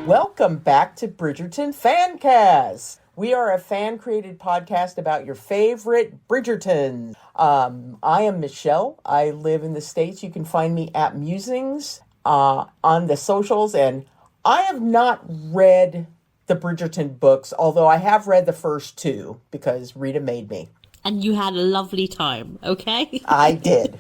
Welcome back to Bridgerton Fancast. We are a fan-created podcast about your favorite Bridgertons. I am Michelle. I live in the States. You can find me at Musings on the socials. And I have not read the Bridgerton books, although I have read the first two because Rita made me. And you had a lovely time, okay? I did.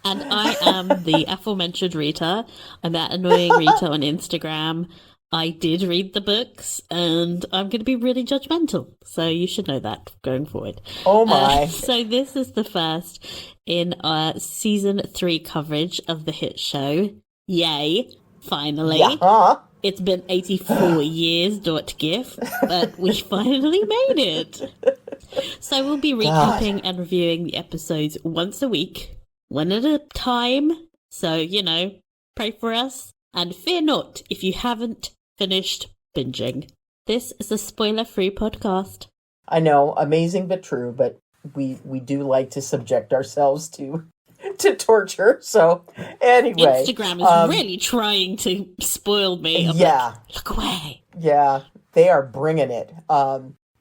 And I am the aforementioned Rita. I'm that annoying Rita on Instagram. I did read the books, and I'm going to be really judgmental. So you should know that going forward. Oh my. So this is the first in our season 3 coverage of the hit show. Yay, finally. Yeah. It's been 84 years, .gif, but we finally made it. So we'll be recapping and reviewing the episodes once a week. One at a time, so, pray for us. And fear not if you haven't finished binging. This is a spoiler-free podcast. I know, amazing but true, but we do like to subject ourselves to torture, so anyway. Instagram is really trying to spoil me. I'm like, look away. Yeah, they are bringing it.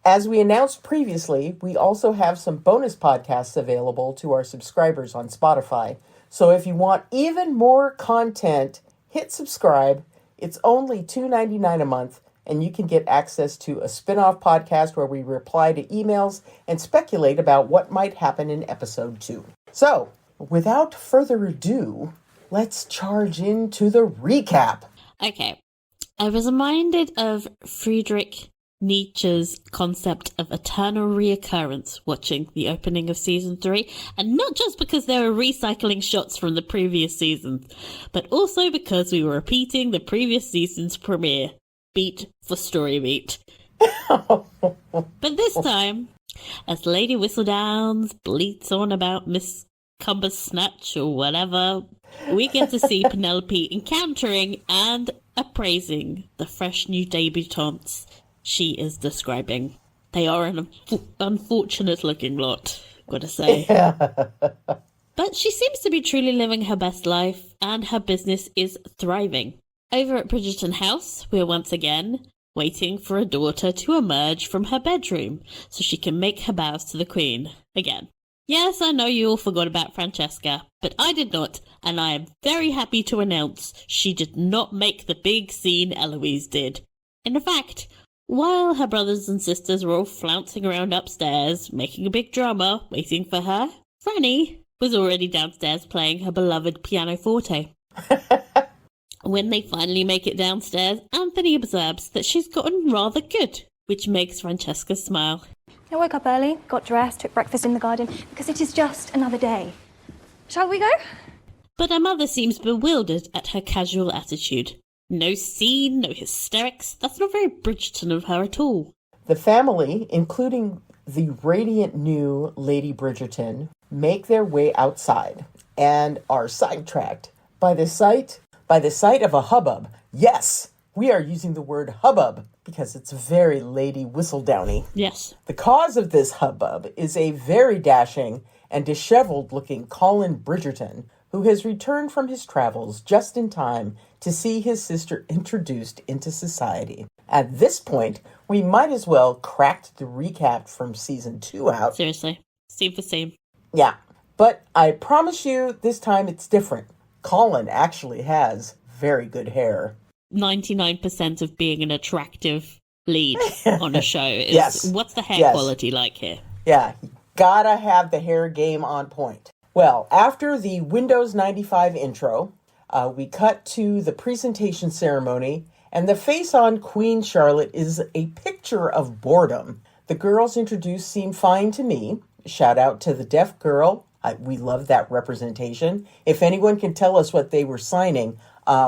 As we announced previously, we also have some bonus podcasts available to our subscribers on Spotify. So if you want even more content, hit subscribe. It's only $2.99 a month, and you can get access to a spin-off podcast where we reply to emails and speculate about what might happen in episode 2. So, without further ado, let's charge into the recap. Okay. I was reminded of Friedrich Nietzsche's concept of eternal reoccurrence watching the opening of season 3, and not just because they were recycling shots from the previous seasons, but also because we were repeating the previous season's premiere, beat for story beat. But this time, as Lady Whistledown bleats on about Miss Cumbersnatch or whatever, we get to see Penelope encountering and appraising the fresh new debutantes she is describing. They are an unfortunate-looking lot, gotta say. But she seems to be truly living her best life, and her business is thriving. Over at Bridgerton House, we're once again waiting for a daughter to emerge from her bedroom so she can make her bows to the Queen again. Yes, I know you all forgot about Francesca, but I did not, and I am very happy to announce she did not make the big scene Eloise did. In fact, while her brothers and sisters were all flouncing around upstairs, making a big drama, waiting for her, Franny was already downstairs playing her beloved pianoforte. When they finally make it downstairs, Anthony observes that she's gotten rather good, which makes Francesca smile. I woke up early, got dressed, took breakfast in the garden, because it is just another day. Shall we go? But her mother seems bewildered at her casual attitude. No scene, no hysterics. That's not very Bridgerton of her at all. The family, including the radiant new Lady Bridgerton, make their way outside and are sidetracked by the sight of a hubbub. Yes, we are using the word hubbub because it's very Lady Whistledowny. Yes. The cause of this hubbub is a very dashing and disheveled-looking Colin Bridgerton, who has returned from his travels just in time to see his sister introduced into society. At this point, we might as well crack the recap from season 2 out. Seriously. Seems the same. Yeah, but I promise you this time it's different. Colin actually has very good hair. 99% of being an attractive lead on a show is what's the hair quality like here? Yeah, you gotta have the hair game on point. Well, after the Windows 95 intro, we cut to the presentation ceremony, and the face on Queen Charlotte is a picture of boredom. The girls introduced seem fine to me. Shout out to the deaf girl. We love that representation. If anyone can tell us what they were signing,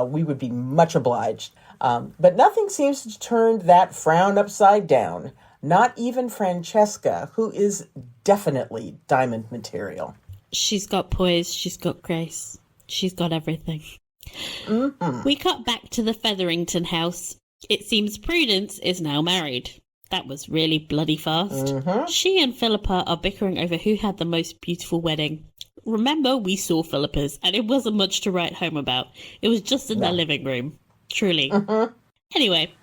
we would be much obliged. But nothing seems to turn that frown upside down. Not even Francesca, who is definitely diamond material. She's got poise, she's got grace, she's got everything. Mm-hmm. We cut back to the Featherington house. It seems Prudence is now married. That was really bloody fast. Mm-hmm. She and Philippa are bickering over who had the most beautiful wedding. Remember, we saw Philippa's, and it wasn't much to write home about. It was just in their living room. Truly. Mm-hmm. Anyway,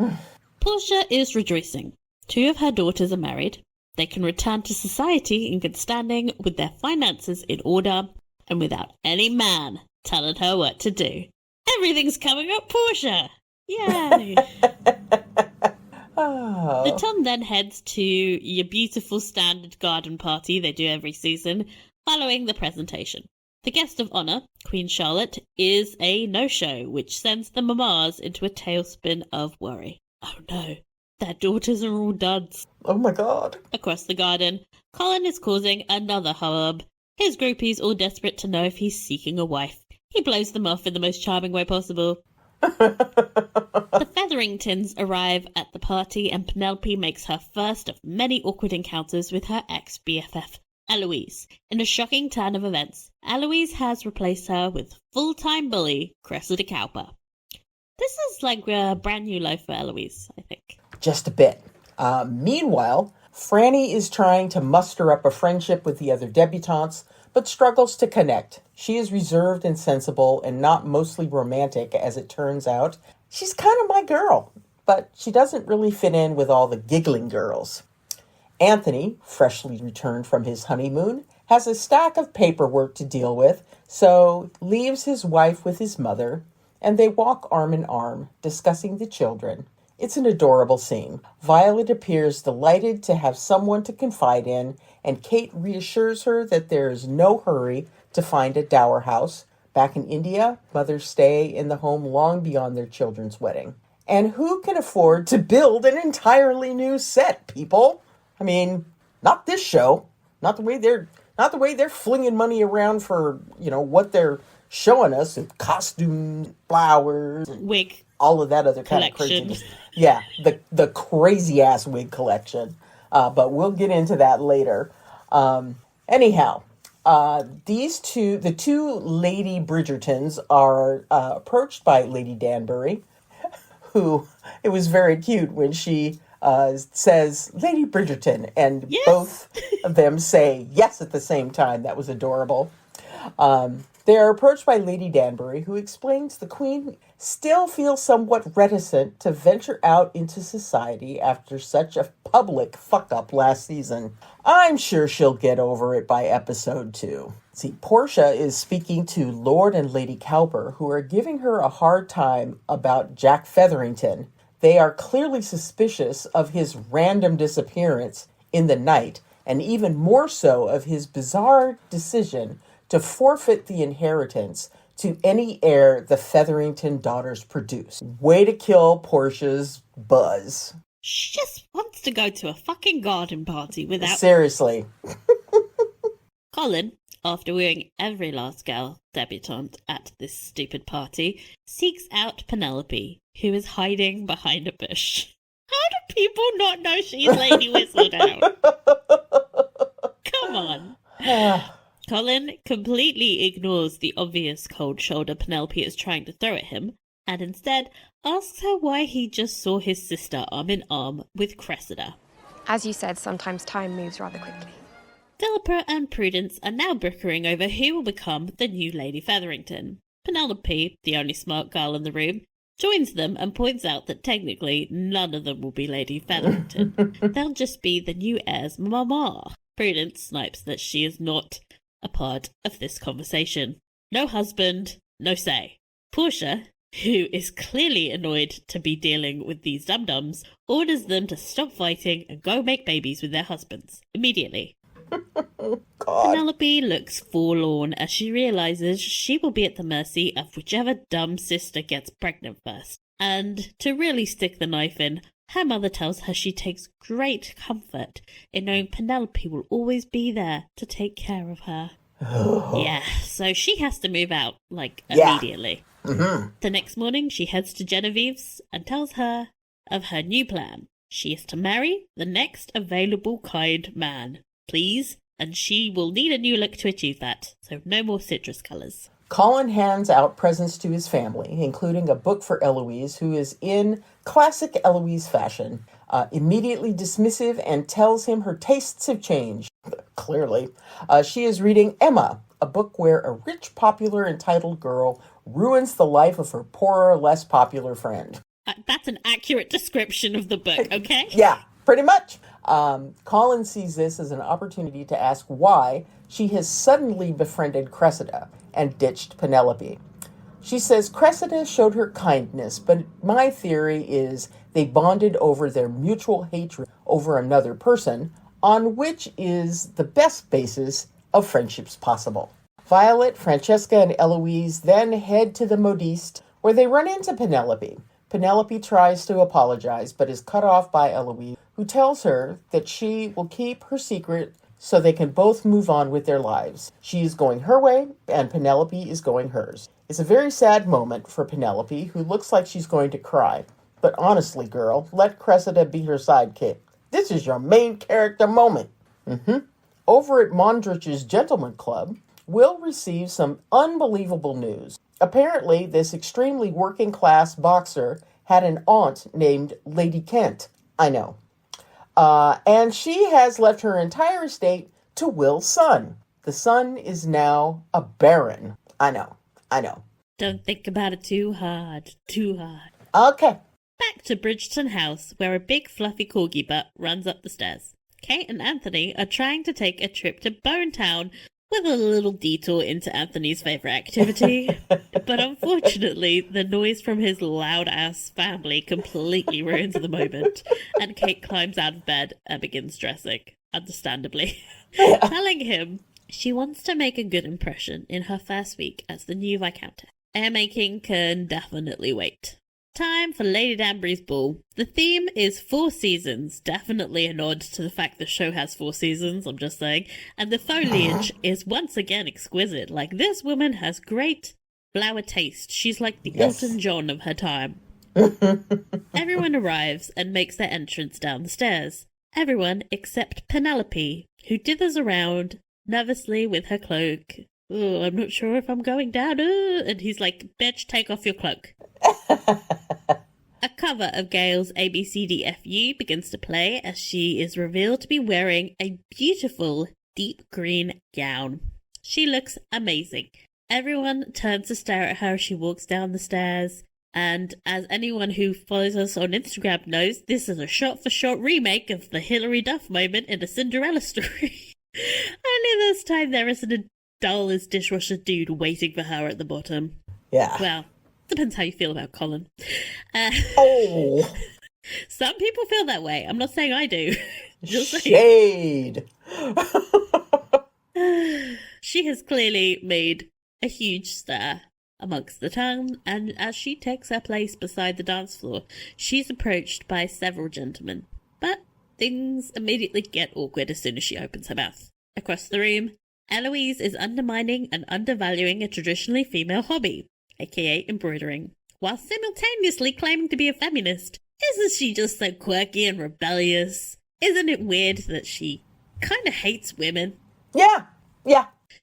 Portia is rejoicing. 2 of her daughters are married. They can return to society in good standing with their finances in order and without any man telling her what to do. Everything's coming up, Portia! Yay! Oh. The ton then heads to your beautiful standard garden party they do every season, following the presentation. The guest of honour, Queen Charlotte, is a no-show, which sends the mamas into a tailspin of worry. Oh no, their daughters are all duds. Oh my god. Across the garden, Colin is causing another hubbub. His groupies all desperate to know if he's seeking a wife. He blows them off in the most charming way possible. The Featheringtons arrive at the party and Penelope makes her first of many awkward encounters with her ex-BFF, Eloise. In a shocking turn of events, Eloise has replaced her with full-time bully, Cressida Cowper. This is like a brand new life for Eloise, I think. Just a bit. Meanwhile, Franny is trying to muster up a friendship with the other debutantes, but struggles to connect. She is reserved and sensible and not mostly romantic, as it turns out. She's kind of my girl, but she doesn't really fit in with all the giggling girls. Anthony, freshly returned from his honeymoon, has a stack of paperwork to deal with, so leaves his wife with his mother, and they walk arm in arm, discussing the children. It's an adorable scene. Violet appears delighted to have someone to confide in, and Kate reassures her that there is no hurry to find a dower house. Back in India, mothers stay in the home long beyond their children's wedding. And who can afford to build an entirely new set, people? I mean, not this show. Not the way they're flinging money around for, what they're showing us, costume, flowers, Wig. All of that other kind of craziness. Yeah, the crazy ass wig collection. But we'll get into that later. Anyhow, the two Lady Bridgertons are approached by Lady Danbury, who, it was very cute when she says, Lady Bridgerton, and yes! Both of them say yes at the same time. That was adorable. They are approached by Lady Danbury, who explains the Queen still feels somewhat reticent to venture out into society after such a public fuck-up last season. I'm sure she'll get over it by episode 2. See, Portia is speaking to Lord and Lady Cowper, who are giving her a hard time about Jack Featherington. They are clearly suspicious of his random disappearance in the night, and even more so of his bizarre decision to forfeit the inheritance to any heir the Featherington daughters produce. Way to kill Portia's buzz. She just wants to go to a fucking garden party without... Seriously. Colin, after wooing every last girl debutante at this stupid party, seeks out Penelope, who is hiding behind a bush. How do people not know she's Lady Whistledown? Come on. Colin completely ignores the obvious cold shoulder Penelope is trying to throw at him, and instead asks her why he just saw his sister arm in arm with Cressida. As you said, sometimes time moves rather quickly. Philippa and Prudence are now bickering over who will become the new Lady Featherington. Penelope, the only smart girl in the room, joins them and points out that technically none of them will be Lady Featherington. They'll just be the new heir's mama. Prudence snipes that she is not a part of this conversation. No husband, no say. Portia, who is clearly annoyed to be dealing with these dum-dums, orders them to stop fighting and go make babies with their husbands immediately. God. Penelope looks forlorn as she realizes she will be at the mercy of whichever dumb sister gets pregnant first. And to really stick the knife in, her mother tells her she takes great comfort in knowing Penelope will always be there to take care of her. Yeah, so she has to move out, immediately. Mm-hmm. The next morning, she heads to Genevieve's and tells her of her new plan. She is to marry the next available kind man, please, and she will need a new look to achieve that, so no more citrus colours. Colin hands out presents to his family, including a book for Eloise, who is in classic Eloise fashion, immediately dismissive and tells him her tastes have changed. Clearly. She is reading Emma, a book where a rich, popular, entitled girl ruins the life of her poorer, less popular friend. That's an accurate description of the book, okay? Yeah, pretty much. Colin sees this as an opportunity to ask why she has suddenly befriended Cressida and ditched Penelope. She says Cressida showed her kindness, but my theory is they bonded over their mutual hatred over another person, on which is the best basis of friendships possible. Violet, Francesca, and Eloise then head to the Modiste, where they run into Penelope. Penelope tries to apologize, but is cut off by Eloise, who tells her that she will keep her secret so they can both move on with their lives. She is going her way, and Penelope is going hers. It's a very sad moment for Penelope, who looks like she's going to cry. But honestly, girl, let Cressida be her sidekick. This is your main character moment. Over at Mondrich's Gentleman Club, Will receives some unbelievable news. Apparently, this extremely working-class boxer had an aunt named Lady Kent. I know. And she has left her entire estate to Will's son. The son is now a baron. I know. Don't think about it too hard. Okay. Back to Bridgerton House, where a big fluffy corgi butt runs up the stairs. Kate and Anthony are trying to take a trip to Bonetown with a little detour into Anthony's favourite activity. But unfortunately, the noise from his loud-ass family completely ruins the moment, and Kate climbs out of bed and begins dressing, understandably, telling him she wants to make a good impression in her first week as the new Viscountess. Air-making can definitely wait. Time for Lady Danbury's ball. The theme is 4 seasons, definitely a nod to the fact the show has 4 seasons, I'm just saying, and the foliage is once again exquisite. Like, this woman has great flower taste. She's like the Elton John of her time. Everyone arrives and makes their entrance down the stairs. Everyone except Penelope, who dithers around nervously with her cloak. Oh, I'm not sure if I'm going down. And he's like, bitch, take off your cloak. A cover of Gail's ABCDFU begins to play as she is revealed to be wearing a beautiful deep green gown. She looks amazing. Everyone turns to stare at her as she walks down the stairs. And as anyone who follows us on Instagram knows, this is a shot-for-shot remake of the Hilary Duff moment in a Cinderella story. Only this time there isn't a dull-as dishwasher dude waiting for her at the bottom. Yeah. Well, depends how you feel about Colin. Some people feel that way. I'm not saying I do. Just Shade. She has clearly made a huge stir amongst the town, and as she takes her place beside the dance floor, she's approached by several gentlemen. But things immediately get awkward as soon as she opens her mouth. Across the room, Eloise is undermining and undervaluing a traditionally female hobby, aka embroidering, while simultaneously claiming to be a feminist. Isn't she just so quirky and rebellious? Isn't it weird that she kind of hates women? Yeah.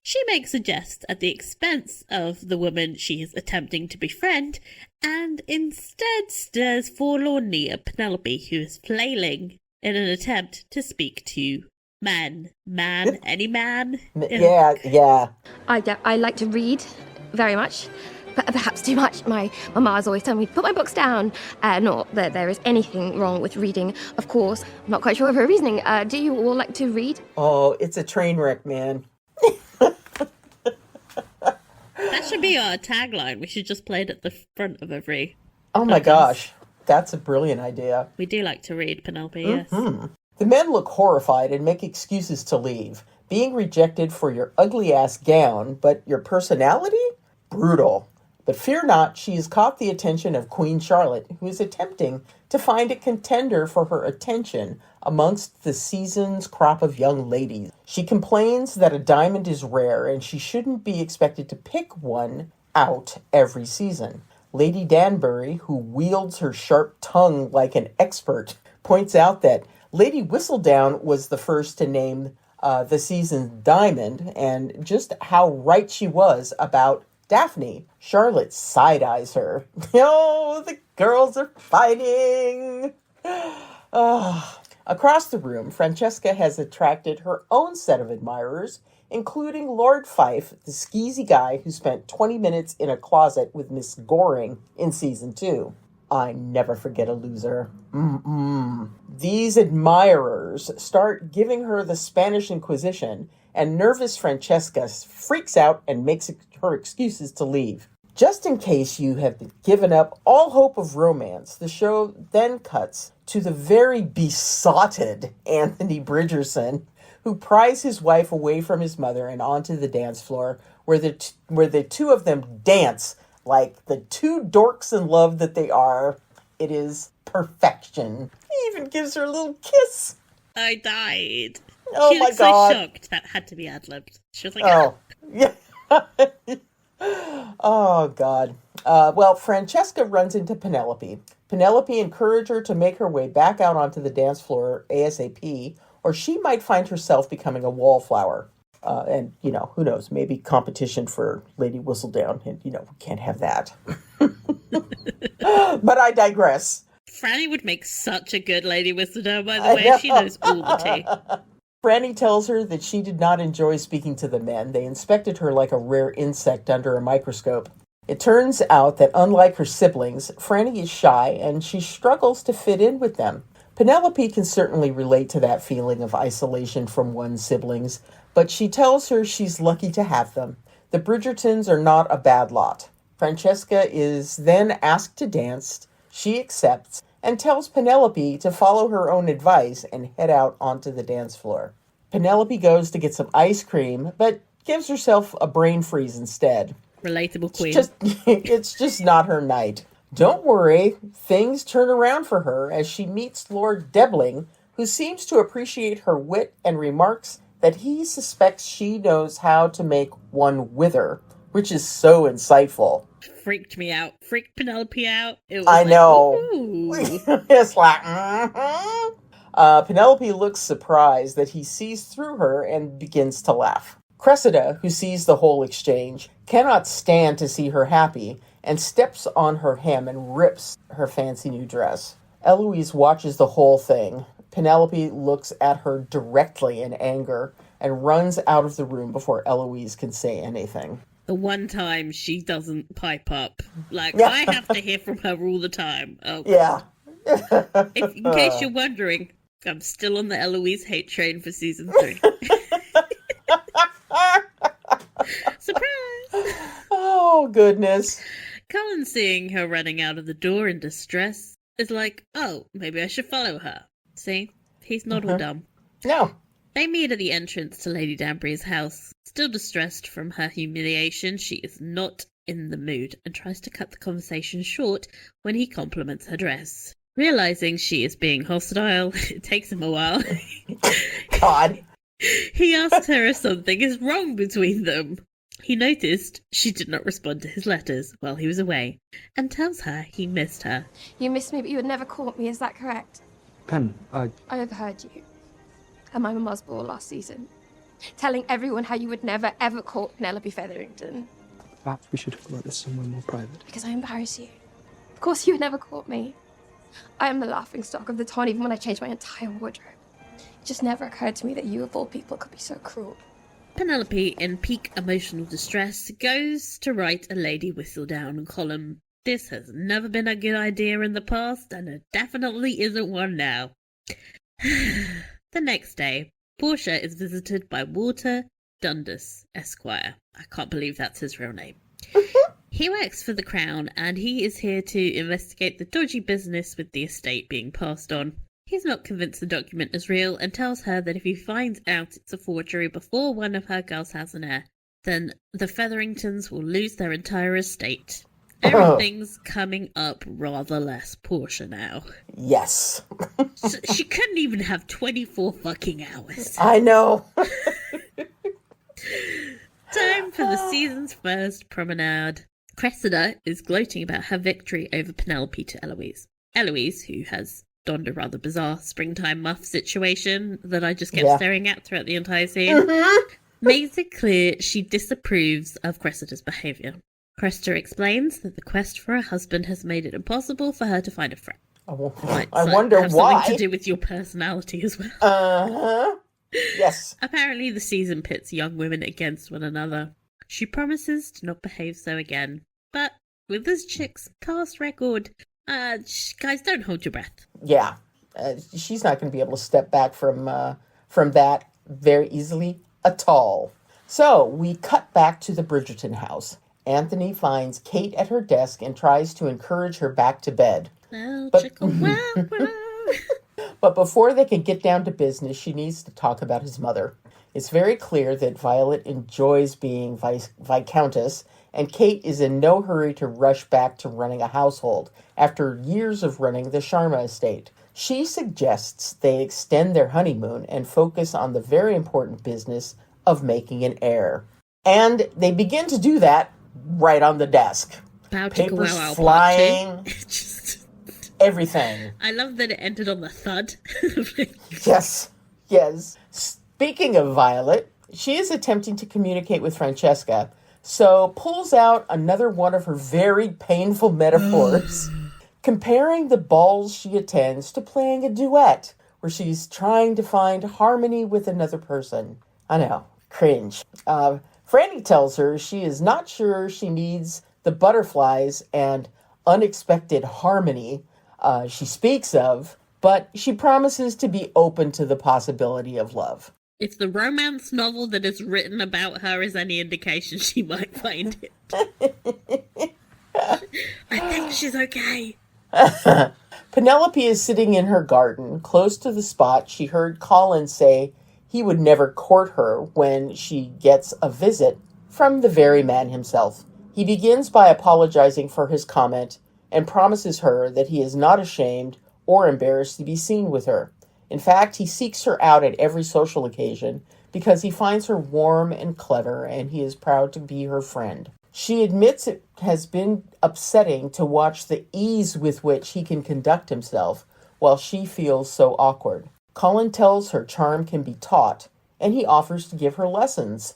She makes a jest at the expense of the woman she is attempting to befriend, and instead stares forlornly at Penelope, who is flailing in an attempt to speak to any man. Yeah. I like to read very much, but perhaps too much. My mama's always telling me to put my books down. Not that there is anything wrong with reading, of course. I'm not quite sure of her reasoning. Do you all like to read? Oh, it's a train wreck, man. That should be our tagline. We should just play it at the front of every... Oh my gosh, that's a brilliant idea. We do like to read, Penelope, yes. The men look horrified and make excuses to leave. Being rejected for your ugly-ass gown, but your personality? Brutal. But fear not, she has caught the attention of Queen Charlotte, who is attempting to find a contender for her attention amongst the season's crop of young ladies. She complains that a diamond is rare and she shouldn't be expected to pick one out every season. Lady Danbury, who wields her sharp tongue like an expert, points out that Lady Whistledown was the first to name the season's diamond, and just how right she was about Daphne. Charlotte side-eyes her. Oh, the girls are fighting. Across the room, Francesca has attracted her own set of admirers, including Lord Fife, the skeezy guy who spent 20 minutes in a closet with Miss Goring in season 2. I never forget a loser. These admirers start giving her the Spanish Inquisition, and nervous Francesca freaks out and makes her excuses to leave. Just in case you have given up all hope of romance, the show then cuts to the very besotted Anthony Bridgerton, who pries his wife away from his mother and onto the dance floor, where the two of them dance like the two dorks in love that they are. It is perfection. He even gives her a little kiss. I died. Oh she my looked God. so shocked that had to be ad-libbed. She was like, Oh, yeah. Oh, God. Well, Francesca runs into Penelope. Penelope encouraged her to make her way back out onto the dance floor ASAP, or she might find herself becoming a wallflower. And, who knows, maybe competition for Lady Whistledown. And, we can't have that. But I digress. Franny would make such a good Lady Whistledown, by the way. She knows all the tea. Franny tells her that she did not enjoy speaking to the men. They inspected her like a rare insect under a microscope. It turns out that unlike her siblings, Franny is shy and she struggles to fit in with them. Penelope can certainly relate to that feeling of isolation from one's siblings, but she tells her she's lucky to have them. The Bridgertons are not a bad lot. Francesca is then asked to dance. She accepts and tells Penelope to follow her own advice and head out onto the dance floor. Penelope goes to get some ice cream, but gives herself a brain freeze instead. Relatable queen. It's just not her night. Don't worry, things turn around for her as she meets Lord Debling, who seems to appreciate her wit and remarks that he suspects she knows how to make one wither, which is so insightful. Freaked me out. Freaked Penelope out. It was I know. Ooh. It's like, Penelope looks surprised that he sees through her and begins to laugh. Cressida, who sees the whole exchange, cannot stand to see her happy and steps on her hem and rips her fancy new dress. Eloise watches the whole thing. Penelope looks at her directly in anger and runs out of the room before Eloise can say anything. The one time she doesn't pipe up. Like, Yeah. I have to hear from her all the time. Oh, Yeah. in case you're wondering, I'm still on the Eloise hate train for season 3. Surprise! Oh, goodness. Cullen, seeing her running out of the door in distress, is like, oh, maybe I should follow her. See? He's not all dumb. No. They meet at the entrance to Lady Danbury's house. Still distressed from her humiliation, she is not in the mood and tries to cut the conversation short when he compliments her dress. Realizing she is being hostile, it takes him a while. God. He asks her if something is wrong between them. He noticed she did not respond to his letters while he was away, and tells her he missed her. You missed me, but you had never caught me, is that correct? Pen, I overheard you at my mama's ball last season, telling everyone how you would never, ever caught Penelope Featherington. perhaps we should talk about this somewhere more private. Because I embarrass you. Of course you had never caught me. I am the laughingstock of the town, even when I changed my entire wardrobe. It just never occurred to me that you, of all people, could be so cruel. Penelope, in peak emotional distress, goes to write a Lady Whistledown column. This has never been a good idea in the past, and it definitely isn't one now. The next day, Portia is visited by Walter Dundas, Esquire. I can't believe that's his real name. He works for the Crown, and he is here to investigate the dodgy business with the estate being passed on. He's not convinced the document is real and tells her that if he finds out it's a forgery before one of her girls has an heir, then the Featheringtons will lose their entire estate. Everything's coming up rather less Portia now. Yes. She couldn't even have 24 fucking hours. I know. Time for the season's first promenade. Cressida is gloating about her victory over Penelope to Eloise. Eloise, who has donned a rather bizarre springtime muff situation that I just kept staring at throughout the entire scene, makes it clear she disapproves of Cressida's behaviour. Cressida explains that the quest for a husband has made it impossible for her to find a friend. I So wonder have why. something to do with your personality as well. Uh-huh. Yes. Apparently the season pits young women against one another. She promises to not behave so again. But with this chick's past record, Guys, don't hold your breath. Yeah, she's not going to be able to step back from that very easily at all. So we cut back to the Bridgerton house. Anthony finds Kate at her desk and tries to encourage her back to bed. Oh, But- chicken, wow, wow. But before they can get down to business, she needs to talk about his mother. It's very clear that Violet enjoys being Viscountess, and Kate is in no hurry to rush back to running a household after years of running the Sharma estate. She suggests they extend their honeymoon and focus on the very important business of making an heir. And they begin to do that right on the desk. Bow, chicka, Papers wow, wow, flying, Just, everything. I love that it ended on the thud. Yes, yes. Speaking of Violet, she is attempting to communicate with Francesca, so pulls out another one of her very painful metaphors, comparing the balls she attends to playing a duet, where she's trying to find harmony with another person. I know, cringe. Franny tells her she is not sure she needs the butterflies and unexpected harmony she speaks of, but she promises to be open to the possibility of love. If the romance novel that is written about her is any indication, she might find it. I think she's okay. Penelope is sitting in her garden, close to the spot she heard Colin say he would never court her when she gets a visit from the very man himself. He begins by apologizing for his comment and promises her that he is not ashamed or embarrassed to be seen with her. In fact, he seeks her out at every social occasion because he finds her warm and clever, and he is proud to be her friend. She admits it has been upsetting to watch the ease with which he can conduct himself while she feels so awkward. Colin tells her charm can be taught, and he offers to give her lessons.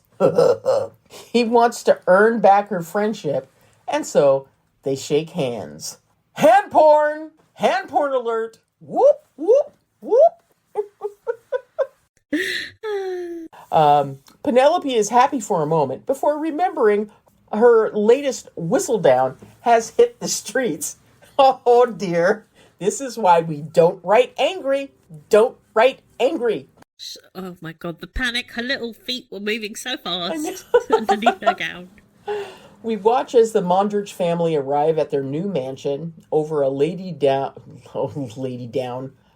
He wants to earn back her friendship, and so they shake hands. Hand porn! Hand porn alert! Whoop, whoop, whoop! Penelope is happy for a moment before remembering her latest Whistledown has hit the streets. Oh dear. This is why we don't write angry. Don't write angry. Oh my god, the panic. Her little feet were moving so fast underneath her gown. We watch as the Mondridge family arrive at their new mansion over a Lady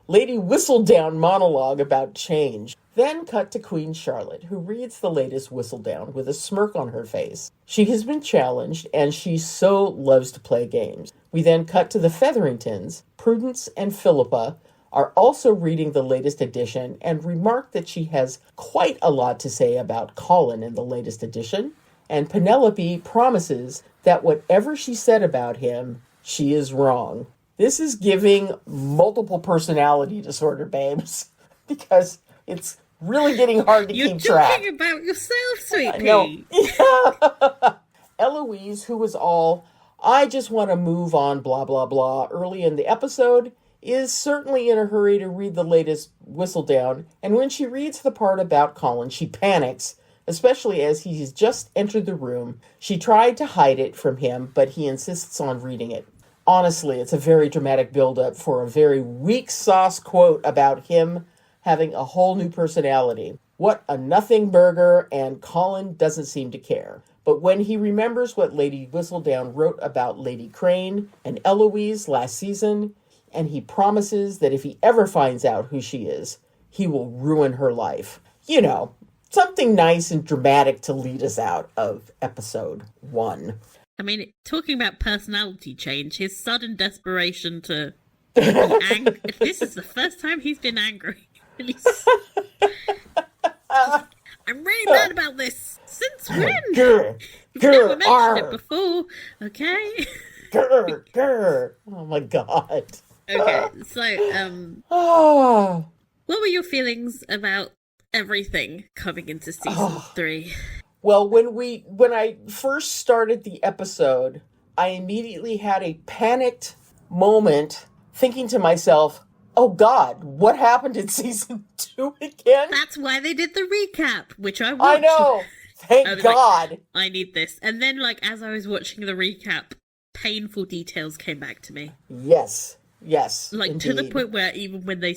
Whistledown monologue about change. Then cut to Queen Charlotte, who reads the latest Whistledown with a smirk on her face. She has been challenged, and she so loves to play games. We then cut to the Featheringtons. Prudence and Philippa are also reading the latest edition and remark that she has quite a lot to say about Colin in the latest edition. And Penelope promises that whatever she said about him, she is wrong. This is giving multiple personality disorder, babes, because it's really getting hard to keep track. You're talking about yourself, sweet pea. No. Eloise, who was all, I just want to move on, blah, blah, blah, early in the episode, is certainly in a hurry to read the latest Whistledown, and when she reads the part about Colin, she panics, especially as he's just entered the room. She tried to hide it from him, but he insists on reading it. Honestly, it's a very dramatic build-up for a very weak sauce quote about him having a whole new personality. What a nothing burger, and Colin doesn't seem to care. But when he remembers what Lady Whistledown wrote about Lady Crane and Eloise last season, and he promises that if he ever finds out who she is, he will ruin her life. You know, something nice and dramatic to lead us out of episode 1. I mean, talking about personality change, his sudden desperation to be angry. This is the first time he's been angry. And I'm really mad about this. Since when? You've never mentioned it before, okay? Oh my god. Okay, so, what were your feelings about everything coming into season 3? Well, when I first started the episode, I immediately had a panicked moment thinking to myself, oh God, what happened in season 2 again? That's why they did the recap, which I watched. I know! Thank God! Like, I need this. And then, like, as I was watching the recap, painful details came back to me. Yes. Like, indeed. to the point where even when I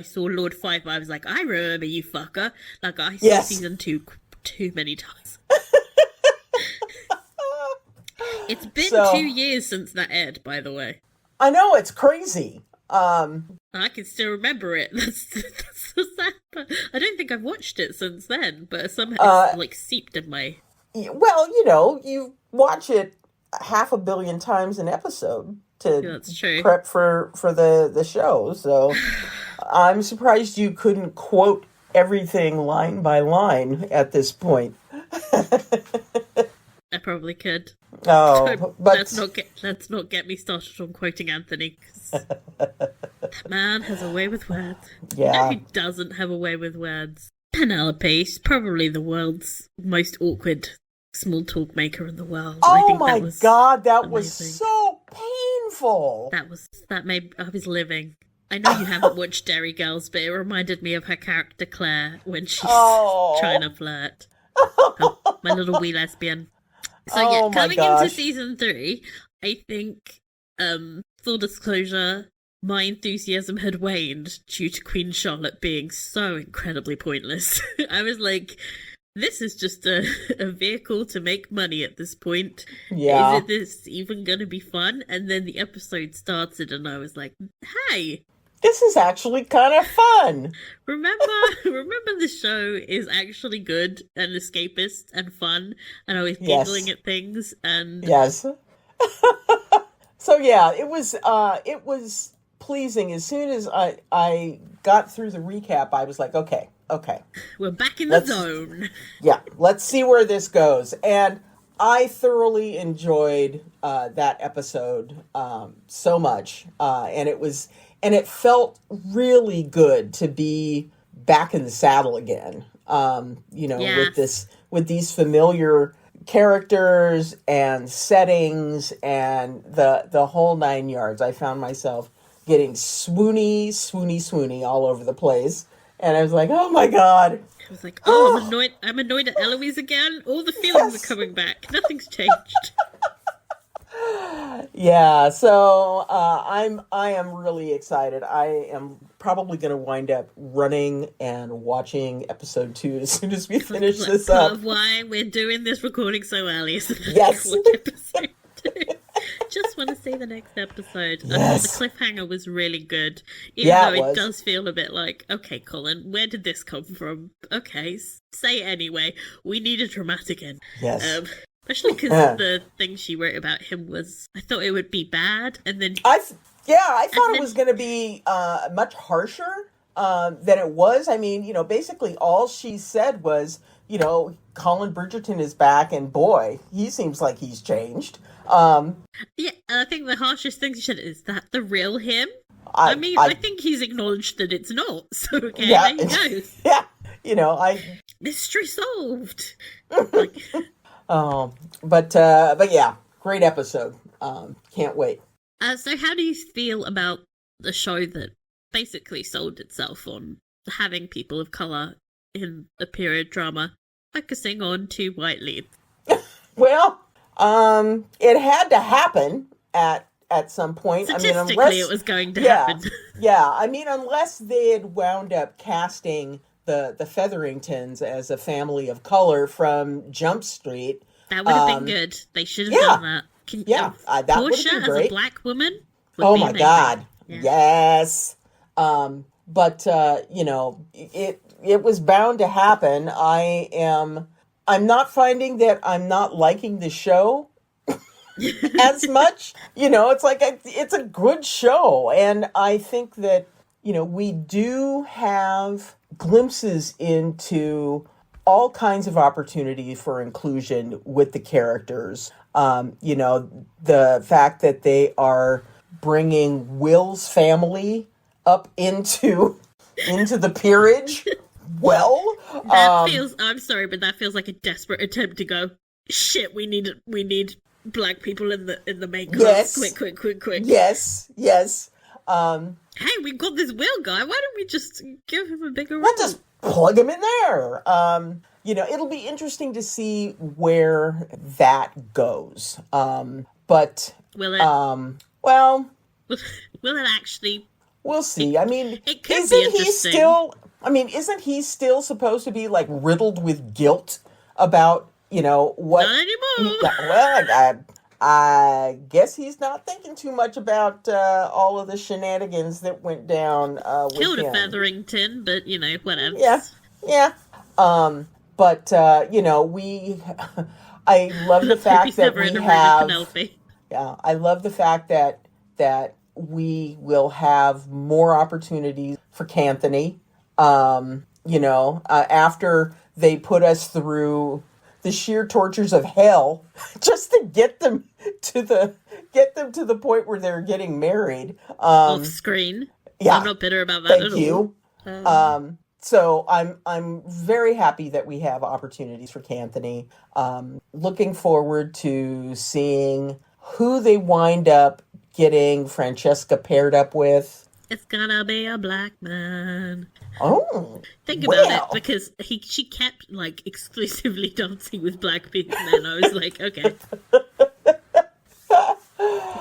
saw Lord Five, I was like, I remember you, fucker. Like, I saw season 2 too many times. It's been 2 years since that aired, by the way. I know, it's crazy. I can still remember it. That's so sad. But I don't think I've watched it since then, but somehow it's, like, seeped in my... Well, you watch it 500 million times an episode to prep for the show, so I'm surprised you couldn't quote everything line by line at this point. I probably could. Oh, but let's not get me started on quoting Anthony. 'Cause that man has a way with words. Yeah. You know who doesn't have a way with words? Penelope. She's probably the world's most awkward small talk maker in the world. Oh, I think my that was God, that amazing. was so painful. That made I was living. I know you haven't watched Derry Girls, but it reminded me of her character Claire when she's trying to flirt. My little wee lesbian. So coming into season 3, I think, full disclosure, my enthusiasm had waned due to Queen Charlotte being so incredibly pointless. I was like, this is just a vehicle to make money at this point. Yeah. Is this even going to be fun? And then the episode started and I was like, hey, this is actually kind of fun. Remember the show is actually good and escapist and fun, and I was giggling at things and yes. So yeah, it was pleasing. As soon as I got through the recap, I was like, okay, we're back in the zone. Yeah, let's see where this goes. And I thoroughly enjoyed that episode so much, and it felt really good to be back in the saddle again. With these familiar characters and settings and the whole 9 yards. I found myself getting swoony all over the place, and I was like, "Oh my God!" I was like, I'm annoyed at Eloise again. All the feelings are coming back. Nothing's changed. Yeah, so I am really excited. I am probably going to wind up running and watching episode 2 as soon as we finish this up. Part of why we're doing this recording so early. So yes. Watch episode 2. Just want to see the next episode. Yes. The cliffhanger was really good. Even though it does feel a bit like, okay, Colin, where did this come from? Okay, say it anyway. We need a dramatic end. Yes. Especially because the thing she wrote about him was, I thought it would be bad, and then I thought it was going to be much harsher than it was. I mean, basically all she said was, Colin Bridgerton is back, and boy, he seems like he's changed. Yeah, I think the harshest thing she said is that the real him. I think he's acknowledged that it's not. So okay, there you go. Yeah, mystery solved. But yeah, great episode. Can't wait. So how do you feel about the show that basically sold itself on having people of colour in a period drama focusing on 2 white leads? Well, it had to happen at some point. Statistically, it was going to happen. Yeah, unless they had wound up casting the Featheringtons as a family of color from Jump Street. That would have been good. They should have done that. That would have been great. As a black woman would oh be my amazing. God. Yeah. Yes. But it was bound to happen. I'm not finding that I'm not liking the show as much. It's like it's a good show, and I think that we do have glimpses into all kinds of opportunity for inclusion with the characters. The fact that they are bringing Will's family up into the peerage. Well, I'm sorry, but that feels like a desperate attempt to go, shit, we need black people in the main class. Yes. Quick. Yes. Hey, we got this Will guy. Why don't we just give him a bigger role? We'll just plug him in there. It'll be interesting to see where that goes. But Will it? Well, will it actually? We'll see. I mean, It could be interesting. Isn't he still supposed to be like riddled with guilt about, what? Not anymore. Well, I guess he's not thinking too much about all of the shenanigans that went down with Killed him. a Featherington, but whatever. Yeah. But I love the fact that we have. Yeah, I love the fact that we will have more opportunities for Kanthony. After they put us through the sheer tortures of hell, just to get them to the point where they're getting married. Off screen. Yeah, I'm not bitter about that at all. Thank you. So I'm very happy that we have opportunities for Kanthony. Looking forward to seeing who they wind up getting Francesca paired up with. It's gonna be a black man. Oh, think about it, because she kept exclusively dancing with black people, and I was like, okay,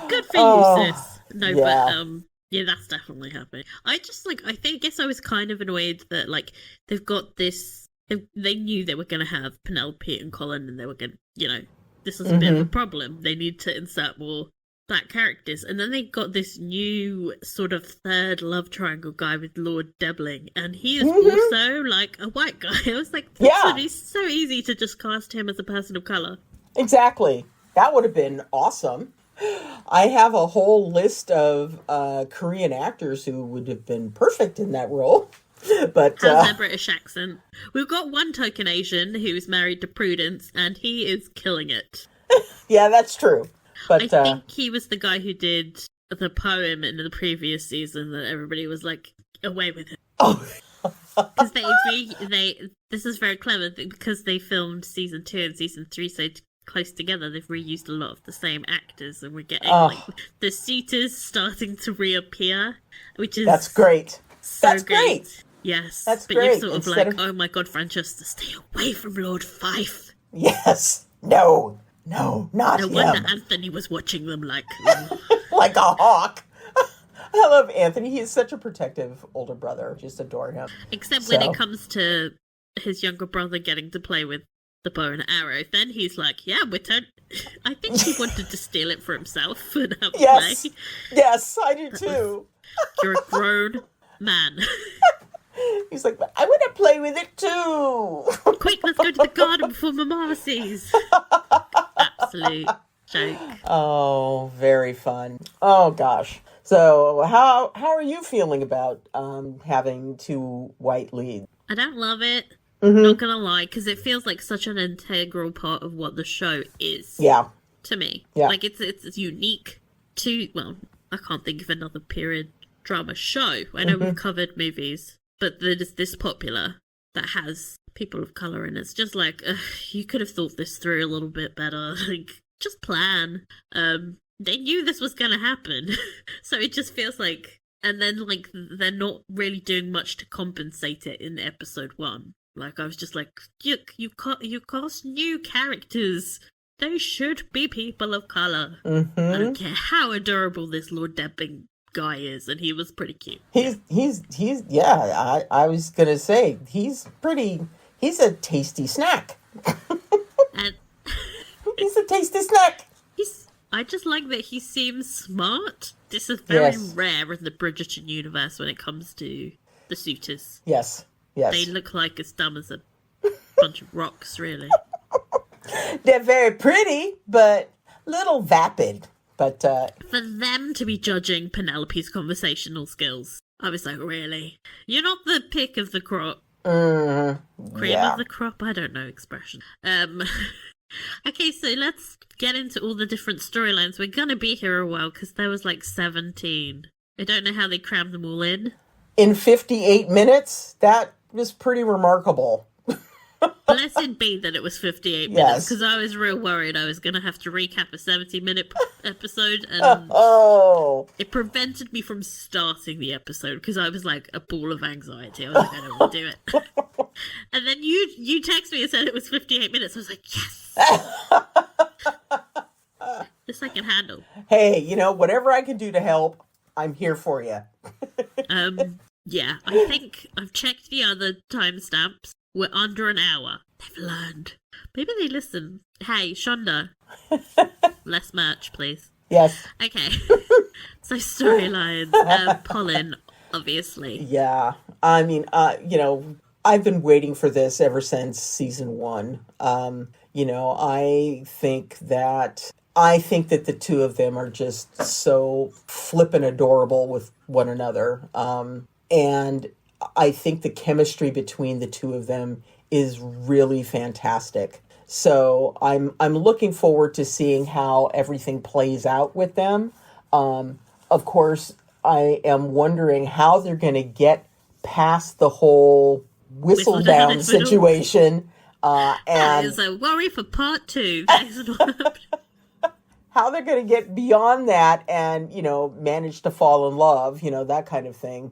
good for you, sis. No, yeah. But yeah, that's definitely happening. I guess I was kind of annoyed that they've got this. They knew they were going to have Penelope and Colin, and they were going to, this was a bit of a problem. They need to insert more black characters, and then they got this new sort of third love triangle guy with Lord Debling, and he is also a white guy. I was like, this would be so easy to just cast him as a person of color. Exactly. That would have been awesome. I have a whole list of Korean actors who would have been perfect in that role. But how's their British accent? We've got one token Asian who's married to Prudence, and he is killing it. Yeah, that's true. But I think he was the guy who did the poem in the previous season that everybody was away with him. Oh, because this is very clever because they filmed season 2 and season 3 so close together. They've reused a lot of the same actors, and we're getting the suitors starting to reappear, which is that's great. So that's great. Yes, that's but great. You're sort of oh my god, Francesca, stay away from Lord Fife. Yes, no, not him. No wonder Anthony was watching them like like a hawk. I love Anthony. He is such a protective older brother. Just adore him. Except when it comes to his younger brother getting to play with the bow and arrow, then he's like, yeah, I think he wanted to steal it for himself and have yes. play. Yes, I do too. You're a grown man. He's like, I want to play with it too. Quick, let's go to the garden before Mama sees. Absolute joke. Oh, very fun. Oh gosh. So how are you feeling about having 2 white leads? I don't love it. Not gonna lie, because it feels like such an integral part of what the show is. Yeah. To me. Yeah. It's unique to, well, I can't think of another period drama show. I know we've covered movies, but there's this popular that has people of colour, and it's just you could have thought this through a little bit better. Just plan. They knew this was gonna happen. So it just feels and then they're not really doing much to compensate it in episode 1. I was just you cast new characters. They should be people of colour. I don't care how adorable this Lord Depping guy is, and he was pretty cute. He's yeah, I was gonna say he's a tasty snack. And he's a tasty snack. I just like that he seems smart. This is very rare in the Bridgerton universe when it comes to the suitors. Yes. They look as dumb as a bunch of rocks, really. They're very pretty, but little vapid. But for them to be judging Penelope's conversational skills, I was like, really? You're not the pick of the crop. Cream of the crop? I don't know expression. Okay, so let's get into all the different storylines. We're gonna be here a while because there was 17. I don't know how they crammed them all in. In 58 minutes? That was pretty remarkable. Blessed be that it was 58 minutes, because I was real worried I was going to have to recap a 70-minute episode, and it prevented me from starting the episode, because I was a ball of anxiety. I was I don't want to do it. And then you texted me and said it was 58 minutes. I was like, yes! This I can handle. Hey, whatever I can do to help, I'm here for you. Yeah, I think I've checked the other timestamps. We're under an hour. They've learned. Maybe they listen. Hey, Shonda. Less merch, please. Yes. Okay. So storylines. Polin, obviously. Yeah. I mean, I've been waiting for this ever since season 1. I think that the two of them are just so flippin' adorable with one another. And I think the chemistry between the two of them is really fantastic. So I'm looking forward to seeing how everything plays out with them. Of course, I am wondering how they're going to get past the whole Whistledown situation. That And is a worry for part 2. how they're going to get beyond that and, manage to fall in love, that kind of thing.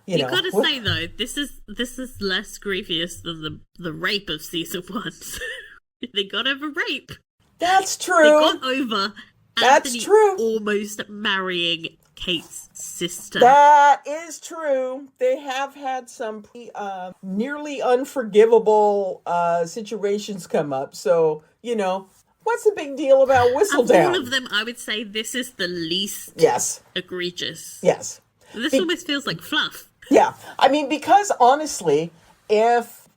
You gotta say though, this is less grievous than the rape of season 1. They got over rape. That's They true. got over That's Anthony true. almost marrying Kate's sister. That is true. They have had some nearly unforgivable situations come up. So, what's the big deal about Of Whistledown? all of them, I would say this is the least Yes. egregious. Yes. This almost feels like fluff. Yeah. I mean, because honestly, if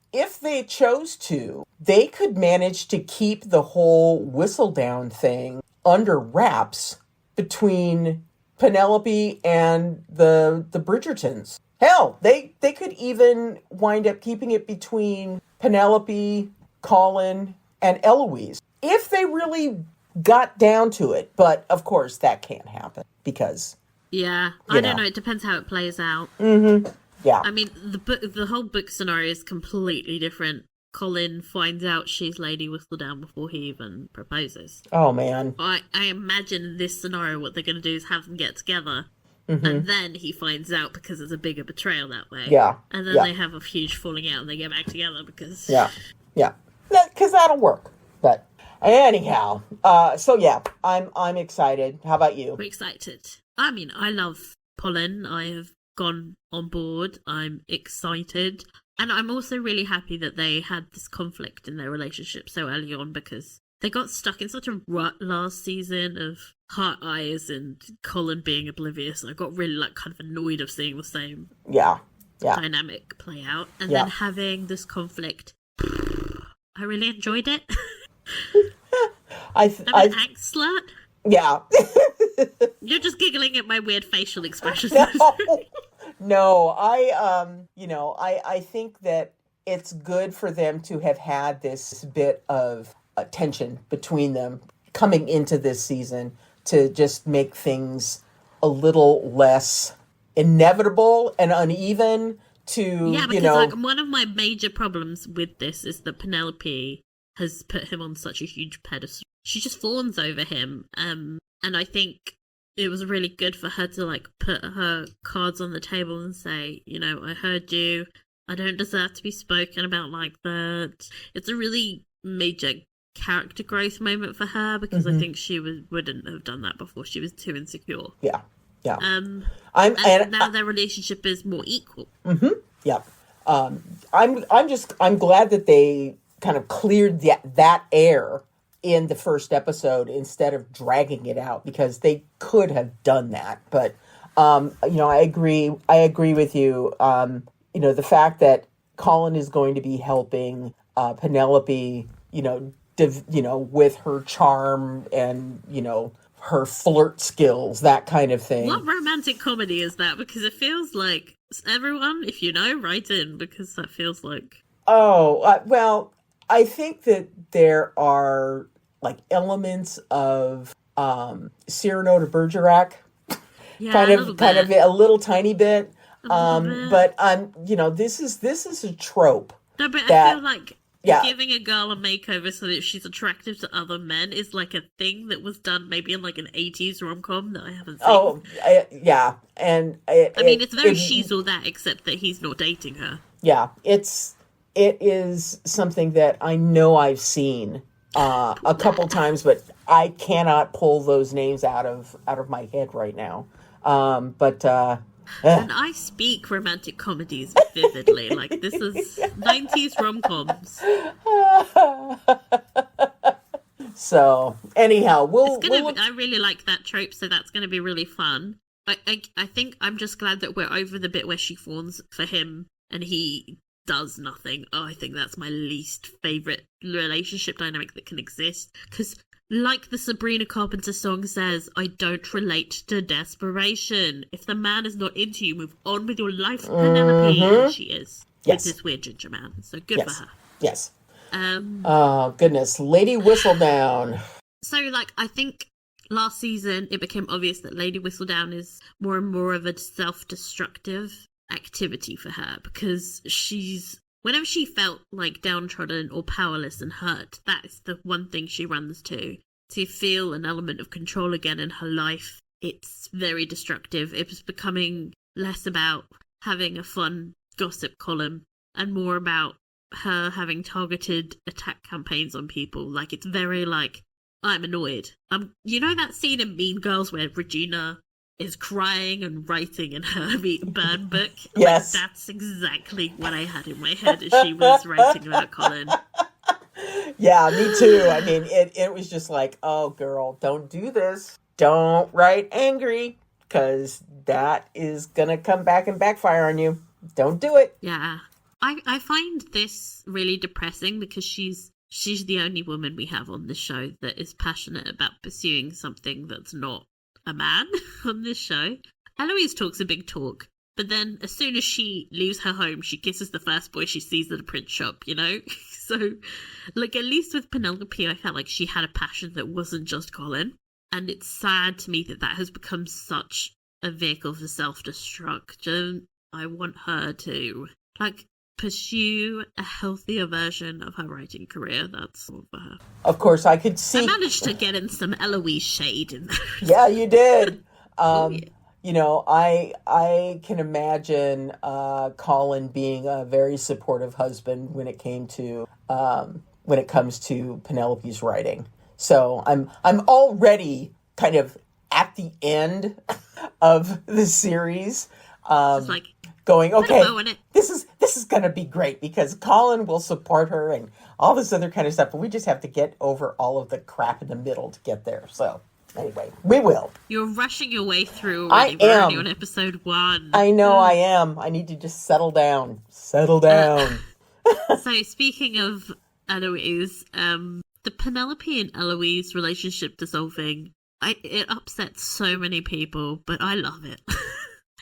they chose to, they could manage to keep the whole Whistledown thing under wraps between Penelope and the Bridgertons. Hell, they could even wind up keeping it between Penelope, Colin, and Eloise if they really got down to it. But of course, that can't happen because Yeah, You I don't know. know. It depends how it plays out. yeah, I mean, the whole book scenario is completely different. Colin finds out she's Lady Whistledown before he even proposes. oh man, I imagine this scenario, what they're going to do is have them get together, and then he finds out because it's a bigger betrayal that way. Yeah, And then yeah. they have a huge falling out and they get back together because... yeah, because that'll work. But anyhow, so yeah, I'm excited. How about you? We're excited. I mean, I love Polin. I have gone on board. I'm excited. And I'm also really happy that they had this conflict in their relationship so early on because they got stuck in such a rut last season of heart eyes and Colin being oblivious. And I got really kind of annoyed of seeing the same Yeah, dynamic play out. And Yeah. then having this conflict, I really enjoyed it. I'm an axe slut. Yeah. You're just giggling at my weird facial expressions. No, I think that it's good for them to have had this bit of tension between them coming into this season to just make things a little less inevitable and uneven to, Yeah, because one of my major problems with this is that Penelope has put him on such a huge pedestal. She just fawns over him. And I think it was really good for her to put her cards on the table and say, I heard you. I don't deserve to be spoken about like that. It's a really major character growth moment for her because I think she wouldn't have done that before. She was too insecure. Yeah. And now their relationship is more equal. Yeah. I'm glad that they kind of cleared that air in the first episode instead of dragging it out because they could have done that. But, I agree with you. The fact that Colin is going to be helping Penelope, with her charm and, her flirt skills, that kind of thing. What romantic comedy is that? Because it feels like everyone, if you know, write in because that feels like... Oh, well, I think that there are elements of Cyrano de Bergerac, Yeah, kind a of a little tiny bit. But this is a trope. No, but that- I feel like yeah. giving a girl a makeover so that she's attractive to other men is a thing that was done maybe in an 80s rom-com that I haven't seen. Oh, yeah, and it's very she's all that except that he's not dating her. Yeah, it is something that I know I've seen a couple times, but I cannot pull those names out of my head right now. And I speak romantic comedies vividly. Like, this is 90s rom-coms. So, anyhow, I really like that trope, so that's going to be really fun. I think I'm just glad that we're over the bit where she fawns for him and he does nothing. Oh, I think that's my least favourite relationship dynamic that can exist. Because, like the Sabrina Carpenter song says, I don't relate to desperation. If the man is not into you, move on with your life, Penelope. And she is. Yes. With this weird ginger man. So good for her. Yes. Oh, goodness. Lady Whistledown. So, like, I think last season it became obvious that Lady Whistledown is more and more of a self-destructive activity for her, because whenever she felt like downtrodden or powerless and hurt, that is the one thing she runs to feel an element of control again in her life. It's very destructive. It was becoming less about having a fun gossip column and more about her having targeted attack campaigns on people. Like, it's very like, I'm annoyed. You know that scene in Mean Girls where Regina is crying and writing in her burn book? Yes. Like, that's exactly what I had in my head as she was writing about Colin. Yeah, me too. I mean, it was just like, oh, girl, don't do this. Don't write angry, because that is going to come back and backfire on you. Don't do it. Yeah. I find this really depressing because she's the only woman we have on this show that is passionate about pursuing something that's not a man on this show. Eloise talks a big talk, but then as soon as she leaves her home, she kisses the first boy she sees at a print shop, you know? So, like, at least with Penelope, I felt like she had a passion that wasn't just Colin. And it's sad to me that has become such a vehicle for self-destruction. I want her to, like, pursue a healthier version of her writing career. That's all for her. Of course, I could see... I managed to get in some Eloise shade in there. Yeah, you did. Yeah. You know, I can imagine Colin being a very supportive husband when it comes to Penelope's writing. So I'm already kind of at the end of the series. It's like, going, okay, it. this is going to be great because Colin will support her and all this other kind of stuff, but we just have to get over all of the crap in the middle to get there. So anyway, we will. You're rushing your way through I already. We're am. only on episode 1. I know I am. I need to just settle down. Settle down. So speaking of Eloise, the Penelope and Eloise relationship dissolving, it upsets so many people, but I love it.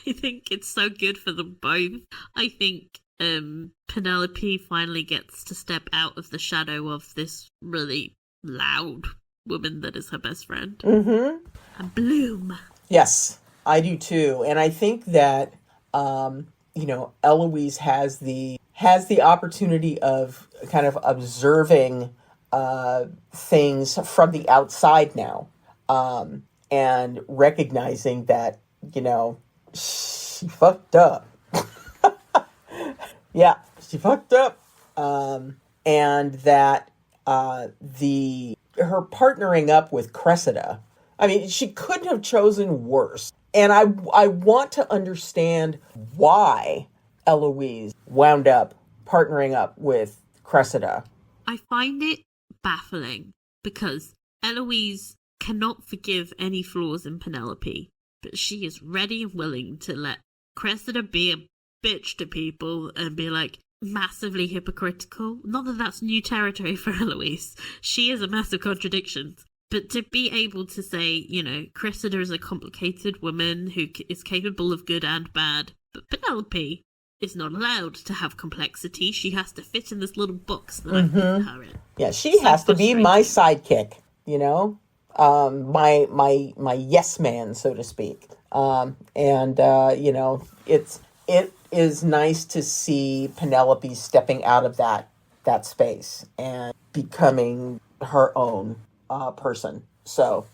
I think it's so good for them both. I think Penelope finally gets to step out of the shadow of this really loud woman that is her best friend. Mm-hmm. And bloom. Yes, I do too. And I think that, Eloise has the opportunity of kind of observing things from the outside now, and recognizing that, she fucked up. Yeah, she fucked up. And that her partnering up with Cressida, I mean, she couldn't have chosen worse. And I want to understand why Eloise wound up partnering up with Cressida. I find it baffling because Eloise cannot forgive any flaws in Penelope, but she is ready and willing to let Cressida be a bitch to people and be like massively hypocritical. Not that that's new territory for Eloise. She is a massive contradiction. But to be able to say, Cressida is a complicated woman who is capable of good and bad, but Penelope is not allowed to have complexity. She has to fit in this little box that I've put her in. Yeah, she has to be my sidekick, my yes man, so to speak. It is nice to see Penelope stepping out of that space and becoming her own person. So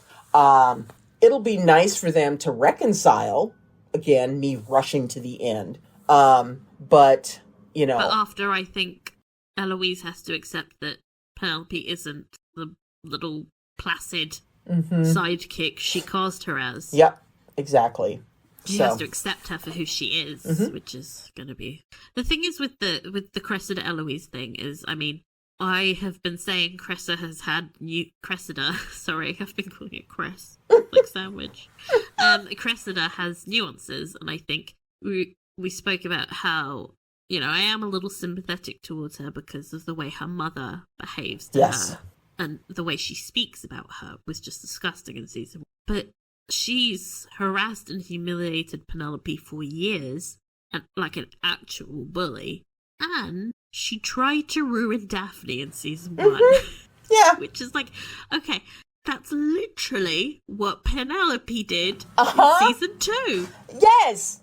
it'll be nice for them to reconcile. Again, me rushing to the end. But after, I think Eloise has to accept that Penelope isn't the little placid sidekick she caused her as. Yep, exactly. She has to accept her for who she is, which is going to be... The thing is with the Cressida Eloise thing is, I mean, I have been saying Cressida has had Cressida, sorry, I've been calling it Cress, like sandwich. Cressida has nuances, and I think we spoke about how, you know, I am a little sympathetic towards her because of the way her mother behaves to her. And the way she speaks about her was just disgusting in season 1. But she's harassed and humiliated Penelope for years, and like an actual bully. And she tried to ruin Daphne in season 1. Yeah. Which is like, okay, that's literally what Penelope did in season 2. Yes!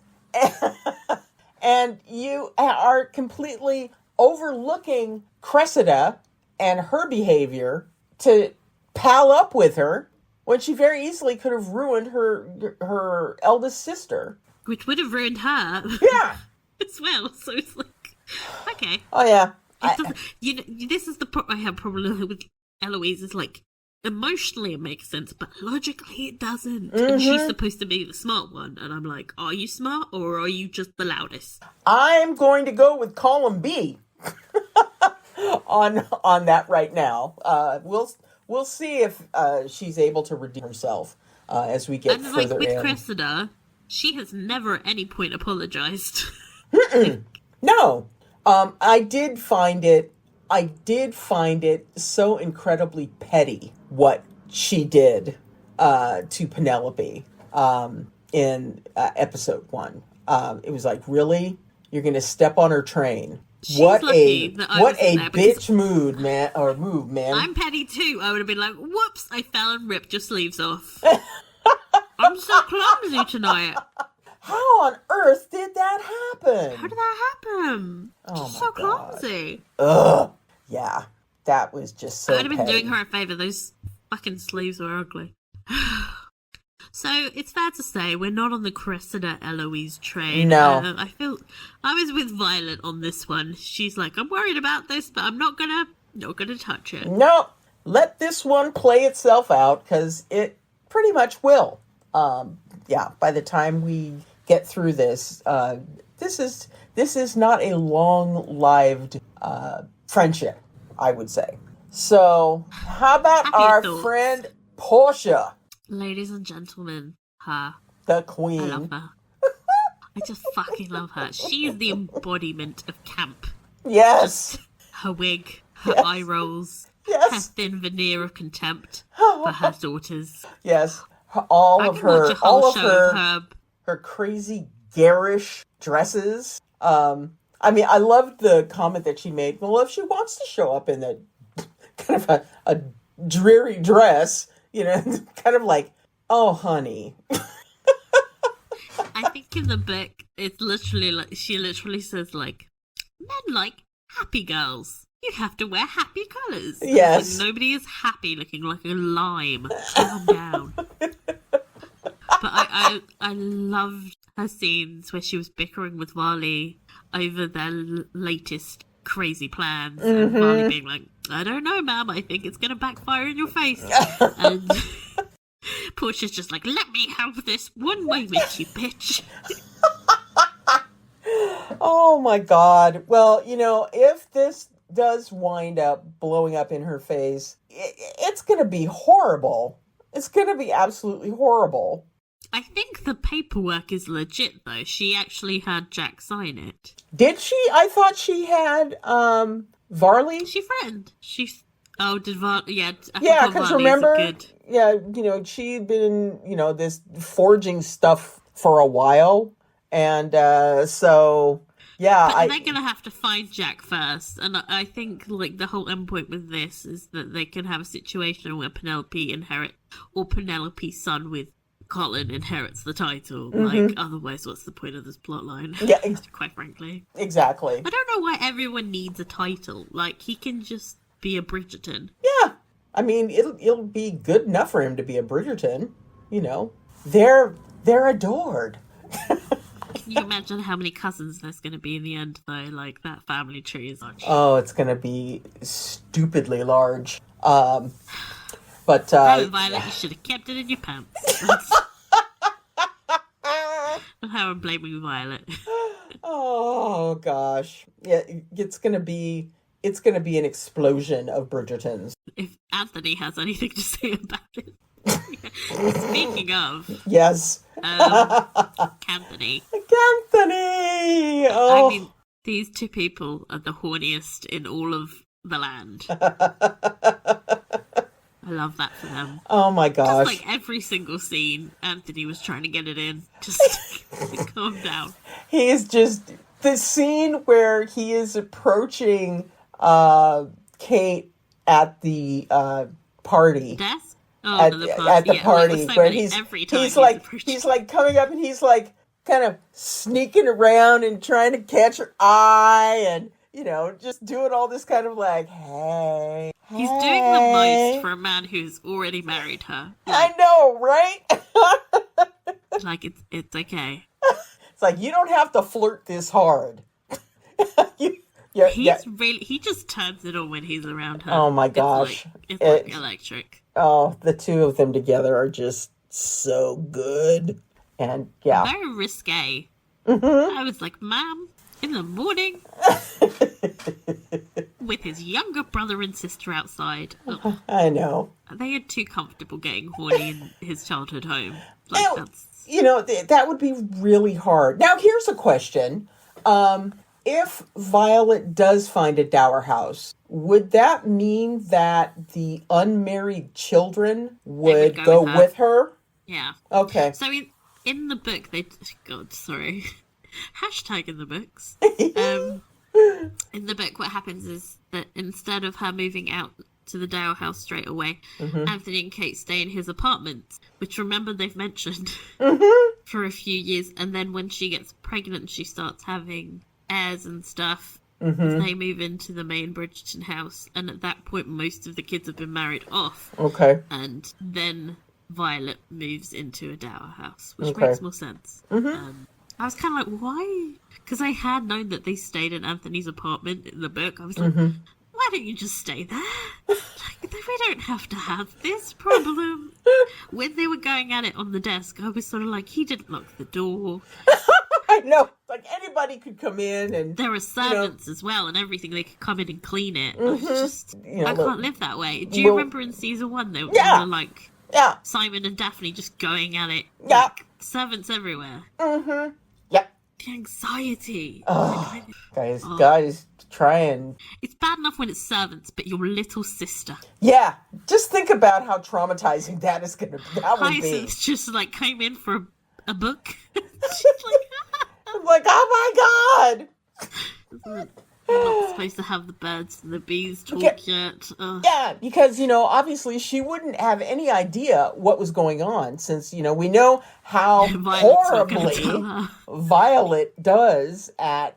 And you are completely overlooking Cressida and her behavior to pal up with her when she very easily could have ruined her eldest sister. Which would have ruined her. Yeah. as well. So it's like, okay. Oh, yeah. You know, this is the I have problem with Eloise. Is like, emotionally it makes sense, but logically it doesn't. And she's supposed to be the smart one. And I'm like, are you smart or are you just the loudest? I'm going to go with column B on that right now. We'll see if she's able to redeem herself as we get further in. And like with Cressida, she has never at any point apologized. No. I did find it so incredibly petty what she did to Penelope in episode 1. It was like, really? You're going to step on her train? What a bitch move, man! I'm petty too. I would have been like, "Whoops! I fell and ripped your sleeves off." I'm so clumsy tonight. How on earth did that happen? How did that happen? Oh just so clumsy. Ugh. Yeah, that was just so. I would have been petty. doing her a favor. Those fucking sleeves were ugly. So it's fair to say we're not on the Cressida Eloise train. No, I feel I was with Violet on this one. She's like, I'm worried about this, but I'm not gonna touch it. No, let this one play itself out because it pretty much will. Yeah, by the time we get through this, this is not a long-lived friendship, I would say. So, how about our friend Portia? Ladies and gentlemen, her. The queen. I love her. I just fucking love her. She is the embodiment of camp. Yes. Her wig, her eye rolls, her thin veneer of contempt for her daughters. Yes. All of her crazy garish dresses. I mean, I loved the comment that she made. Well, if she wants to show up in a kind of a dreary dress, you know, kind of like, oh, honey. I think in the book, it's literally like, she literally says, like, men like happy girls. You have to wear happy colours. Yes. Like, nobody is happy looking like a lime. Calm down. But I loved her scenes where she was bickering with Varley over their latest crazy plans. And Varley being like, I don't know, ma'am. I think it's going to backfire in your face. And Portia's just like, let me have this one way with you, bitch. Oh, my God. Well, you know, if this does wind up blowing up in her face, it's going to be horrible. It's going to be absolutely horrible. I think the paperwork is legit, though. She actually had Jack sign it. Did she? I thought she had Varley. She threatened. Did Varley? Yeah. Yeah, because remember, you know, she'd been, you know, this forging stuff for a while, and so yeah. But they're gonna have to find Jack first, and I think like the whole end point with this is that they can have a situation where Penelope Penelope's son with Colin inherits the title. Like, otherwise, what's the point of this plotline? Yeah, quite frankly. Exactly. I don't know why everyone needs a title. Like, he can just be a Bridgerton. Yeah, I mean, it'll be good enough for him to be a Bridgerton. You know, they're adored. Can you imagine how many cousins there's going to be in the end, though? Like, that family tree is large. Oh, it's going to be stupidly large. But Violet, you should have kept it in your pants. That's how I'm blaming Violet. Oh gosh, yeah, it's gonna be an explosion of Bridgertons. If Anthony has anything to say about it. Speaking of, Yes, Kanthony. Kanthony. Oh. I mean, these two people are the horniest in all of the land. I love that for them. Oh my gosh. Just like every single scene, Anthony was trying to get it in. Just calm down. He is just the scene where he is approaching Kate at the party. Desk? Oh, At the yeah, party, like, where he's like coming up and he's like kind of sneaking around and trying to catch her eye and, you know, just doing all this kind of like, hey. He's doing the most for a man who's already married her. I know, right? Like, it's okay. It's like, you don't have to flirt this hard. He just turns it on when he's around her. Oh my gosh. It's like electric. Oh, the two of them together are just so good. And yeah. Very risque. I was like, ma'am, in the morning, with his younger brother and sister outside. Oh, I know. they are too comfortable getting horny in his childhood home. Like, You know, that would be really hard. Now, here's a question. If Violet does find a dower house, would that mean that the unmarried children would go with her? Yeah. Okay. So in the book, sorry. Hashtag in the books. In the book, what happens is that instead of her moving out to the dower house straight away, Anthony and Kate stay in his apartment, which, remember, they've mentioned for a few years. And then when she gets pregnant, she starts having heirs and stuff. They move into the main Bridgerton house, and at that point most of the kids have been married off. Okay. And then Violet moves into a dower house, which makes more sense. I was kind of like, why? Because I had known that they stayed in Anthony's apartment in the book. I was like, why don't you just stay there? Like, we don't have to have this problem. When they were going at it on the desk, I was sort of like, he didn't lock the door. I know. Like, anybody could come in and... There are servants as well and everything. They could come in and clean it. I was just... I can't live that way. Do you remember in season 1, they were like... Yeah. Simon and Daphne just going at it. Yeah. Like, servants everywhere. Yep. The anxiety. Oh, guys, try and... It's bad enough when it's servants, but your little sister. Yeah. Just think about how traumatizing that is going to be. That would be. Hyacinth just, like, came in for a book. She's like... I'm like, oh my God! I'm not supposed to have the birds and the bees talk yet. Yeah, because, you know, obviously she wouldn't have any idea what was going on since, you know, we know how horribly Violet does at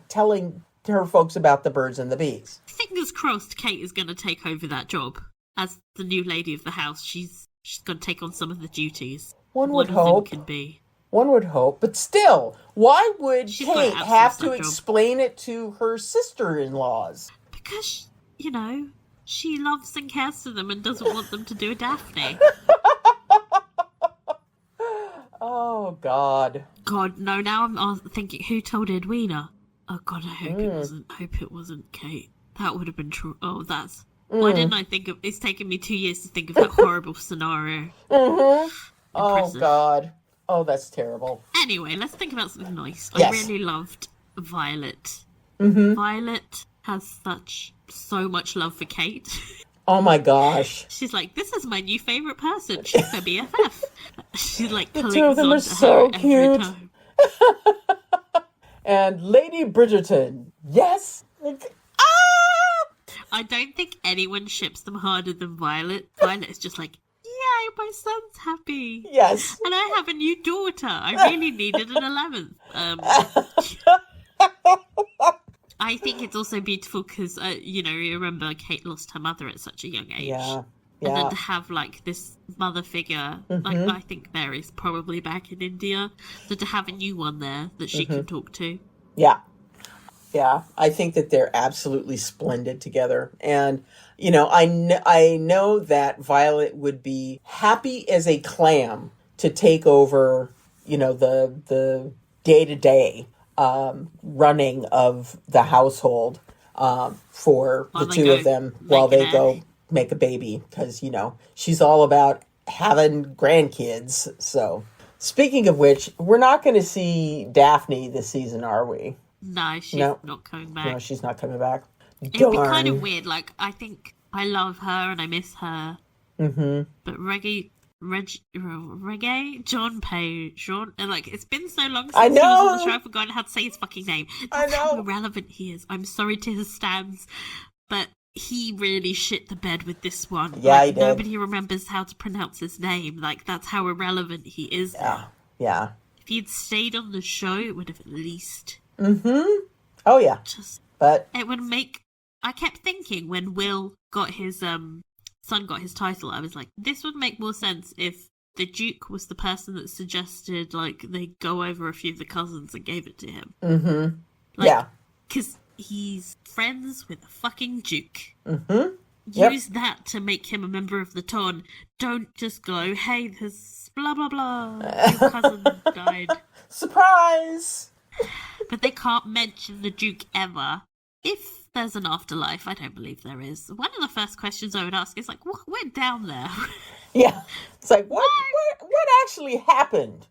telling her folks about the birds and the bees. Fingers crossed Kate is going to take over that job. As the new lady of the house, she's going to take on some of the duties. One would hope. Can be. One would hope, but still, why would Kate have to job. explain it to her sister-in-laws? Because, you know, she loves and cares for them and doesn't want them to do a Daphne. Oh, God. God, no, now I'm thinking, who told Edwina? Oh, God, I hope it wasn't Kate. That would have been true. Oh, that's... Why didn't I think of... It's taken me 2 years to think of that horrible scenario. Oh, God. Oh, that's terrible. Anyway, let's think about something nice. Yes. I really loved Violet. Violet has so much love for Kate. Oh my gosh. She's like, this is my new favourite person. She's my BFF. She's like, the two of them are so cute. And Lady Bridgerton. Yes. I don't think anyone ships them harder than Violet. Violet is just like, yay, my son's happy. Yes. And I have a new daughter. I really needed an 11th. I think it's also beautiful because, you know, you remember Kate lost her mother at such a young age. Yeah. And then to have, like, this mother figure, like, I think Mary's probably back in India. So to have a new one there that she can talk to. Yeah. Yeah, I think that they're absolutely splendid together. And, you know, I know that Violet would be happy as a clam to take over, you know, the day-to-day running of the household for the two of them while they go make a baby. Because, you know, she's all about having grandkids. So, speaking of which, we're not going to see Daphne this season, are we? No, she's not coming back. No, she's not coming back. It'd be kind of weird. Like, I think I love her and I miss her. Mm-hmm. But Reggae, John Page, and like, it's been so long since I he was know. on the show, I've forgotten how to say his fucking name. That's how irrelevant he is. I'm sorry to his stands, but he really shit the bed with this one. Yeah, like, he did. Nobody remembers how to pronounce his name. Like, that's how irrelevant he is. Yeah. If he'd stayed on the show, it would have at least... Mm-hmm. Oh, yeah. But it would make... I kept thinking when Will got his... son got his title, I was like, this would make more sense if the Duke was the person that suggested, like, they go over a few of the cousins and gave it to him. Mm-hmm. Like, yeah. Because he's friends with a fucking Duke. Mm-hmm. Use that to make him a member of the Ton. Don't just go, hey, there's blah, blah, blah. Your cousin died. Surprise! But they can't mention the Duke ever. If there's an afterlife, I don't believe there is. One of the first questions I would ask is like, what went down there? Yeah, it's like what actually happened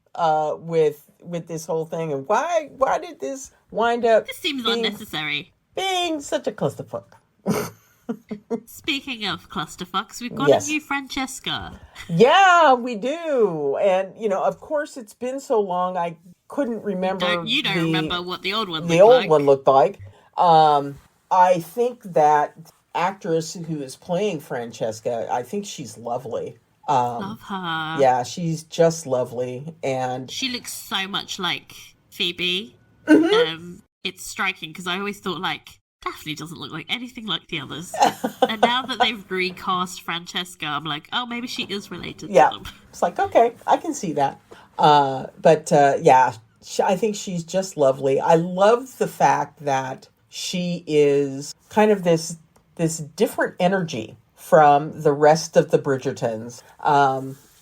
with this whole thing, and why did this wind up? This seems unnecessary. Being such a clusterfuck. Speaking of clusterfucks, we've got a new Francesca. Yeah, we do, and you know, of course, it's been so long. I couldn't remember. You don't remember what the old one looked like. The old one looked like. I think that actress who is playing Francesca, I think she's lovely. Love her. Yeah, she's just lovely, and she looks so much like Phoebe. Mm-hmm. It's striking because I always thought like Daphne doesn't look like anything like the others, and now that they've recast Francesca, I'm like, oh, maybe she is related to them. It's like, okay, I can see that. But I think she's just lovely. I love the fact that she is kind of this different energy from the rest of the Bridgertons.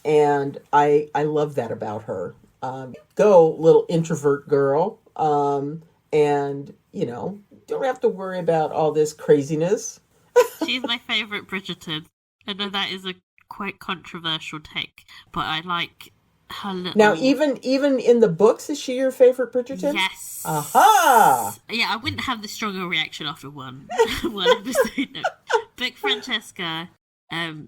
And I love that about her. Go, little introvert girl. And, you know, don't have to worry about all this craziness. She's my favourite Bridgerton. I know that is a quite controversial take, but I like her little... Now, even in the books, is she your favourite Bridgerton? Yes. Aha! Yeah, I wouldn't have the stronger reaction after one episode. No. But Francesca,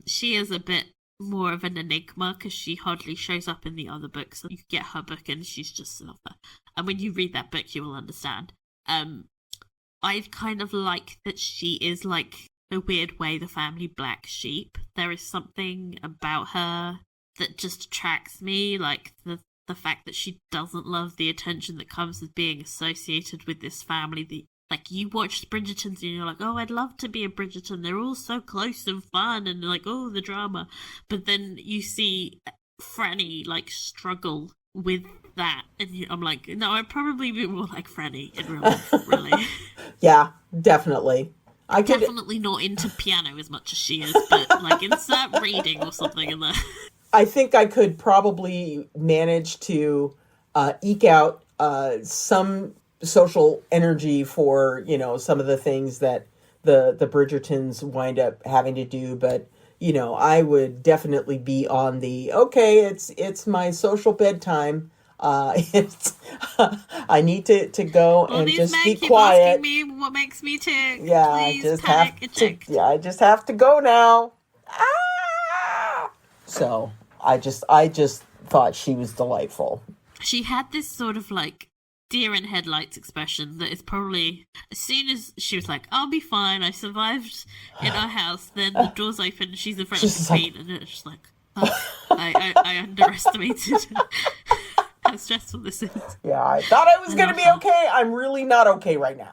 she is a bit more of an enigma because she hardly shows up in the other books. You get her book and she's just an author. And when you read that book, you will understand. I kind of like that she is like, a weird way, the family black sheep. There is something about her that just attracts me, like the fact that she doesn't love the attention that comes with being associated with this family. Like, you watch Bridgertons and you're like, oh, I'd love to be a Bridgerton. They're all so close and fun and like, oh, the drama. But then you see Franny, like, struggle with that. And I'm like, no, I'd probably be more like Franny in real life, really. Yeah, definitely. Definitely not into piano as much as she is, but like insert reading or something in there. I think I could probably manage to eke out some social energy for, you know, some of the things that the Bridgertons wind up having to do. But, you know, I would definitely be on the, okay, it's my social bedtime. I need to go and just be quiet. Asking me what makes me tick. Yeah, Please I just have to go now. Ah! So I just thought she was delightful. She had this sort of like deer in headlights expression that is probably, as soon as she was like, I'll be fine, I survived in our house, then the doors open and she's in front of the queen, and it's just like, oh, I underestimated how stressful this is. Yeah, I thought I was going to be okay. I'm really not okay right now.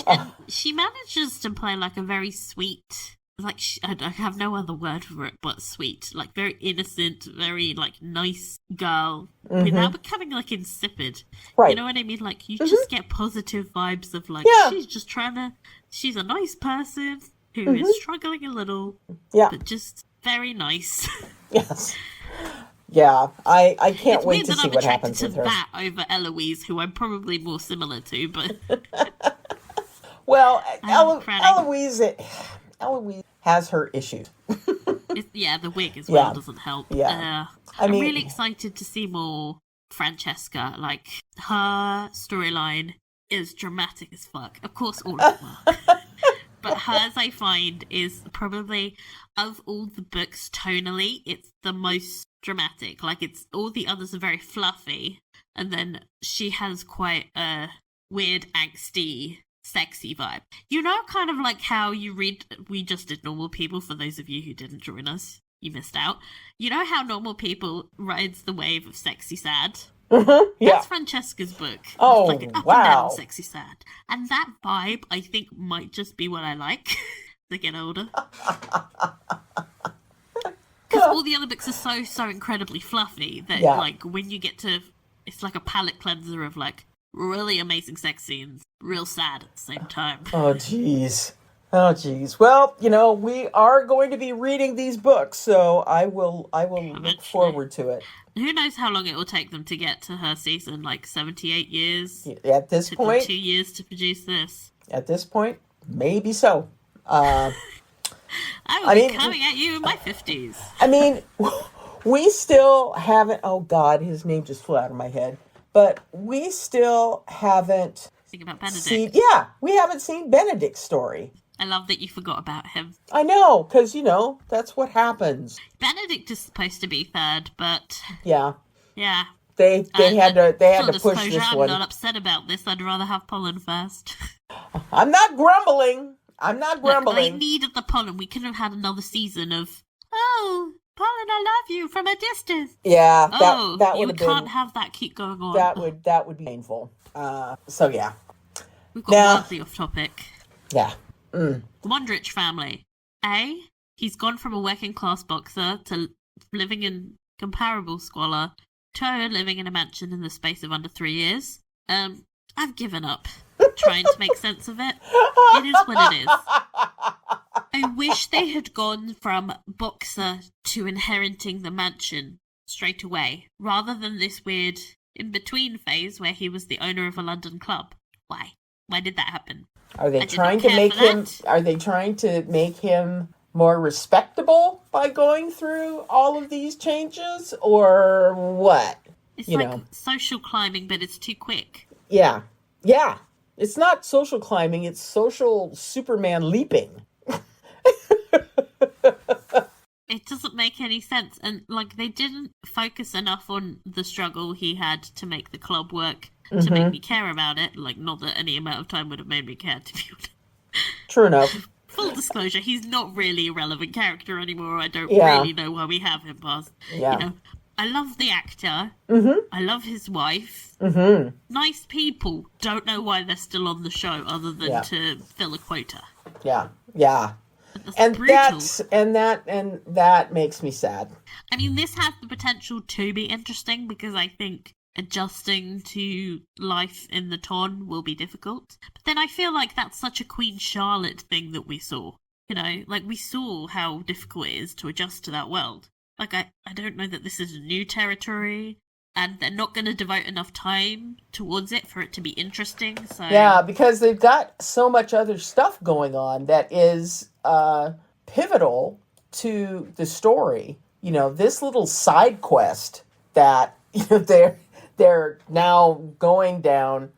And she manages to play like a very sweet like, I have no other word for it but sweet. Like, very innocent, very, like, nice girl, without becoming, like, insipid. Right. You know what I mean? Like, you just get positive vibes of, like, she's just trying to... She's a nice person who is struggling a little, but just very nice. Yes. Yeah, I can't wait to see what happens with her. It's weird that I'm attracted to that over Eloise, who I'm probably more similar to, but... Well, Eloise has her issues. The wig as well doesn't help. Yeah. I'm really excited to see more Francesca. Like, her storyline is dramatic as fuck. Of course, all of them are. But hers, I find, is probably, of all the books, tonally, it's the most dramatic. Like, it's all the others are very fluffy, and then she has quite a weird, angsty, sexy vibe. You know, kind of like how you read We Just Did Normal People, for those of you who didn't join us. You missed out. You know how Normal People rides the wave of sexy sad? That's Francesca's book. Oh, it's like an up wow. and down sexy sad. And that vibe, I think, might just be what I like as I get older. Because all the other books are so incredibly fluffy that, like, when you get to... It's like a palate cleanser of, like, really amazing sex scenes, real sad at the same time. Oh, jeez. Well, you know, we are going to be reading these books, so I will look forward to it. Who knows how long it will take them to get to her season, like 78 years? At this point... 2 years to produce this. At this point, maybe so. I will be coming at you in my 50s. I mean, we still haven't... Oh, God, his name just flew out of my head. But we still haven't... Think about Benedict. We haven't seen Benedict's story. I love that you forgot about him. I know, because, you know, that's what happens. Benedict is supposed to be third, but... Yeah. They had to push this one. I'm not upset about this. I'd rather have Polin first. I'm not grumbling. Look, they needed the Polin. We couldn't have had another season of, oh, Polin, I love you from a distance. Yeah, that would have been... You can't have that keep going on. That would be painful. So, yeah. We've got wildly off topic. Yeah. Mondrich family. He's gone from a working class boxer to living in comparable squalor to living in a mansion in the space of under 3 years. I've given up trying to make sense of it. It is what it is. I wish they had gone from boxer to inheriting the mansion straight away, rather than this weird in-between phase where he was the owner of a London club. Why? Why did that happen? Are they trying to make him? Are they trying to make him more respectable by going through all of these changes, or what? It's social climbing, but it's too quick. Yeah. It's not social climbing; it's social Superman leaping. It doesn't make any sense, and like they didn't focus enough on the struggle he had to make the club work. To make me care about it. Like, not that any amount of time would have made me care, to be honest. True enough. Full disclosure, he's not really a relevant character anymore. I don't really know why we have him past. Yeah. You know, I love the actor. I love his wife. Nice people. Don't know why they're still on the show other than to fill a quota. Yeah. And that makes me sad. I mean, this has the potential to be interesting because I think adjusting to life in the ton will be difficult. But then I feel like that's such a Queen Charlotte thing that we saw. You know, like we saw how difficult it is to adjust to that world. Like I don't know that this is a new territory and they're not going to devote enough time towards it for it to be interesting. So yeah, because they've got so much other stuff going on that is pivotal to the story. You know, this little side quest that they're now going down,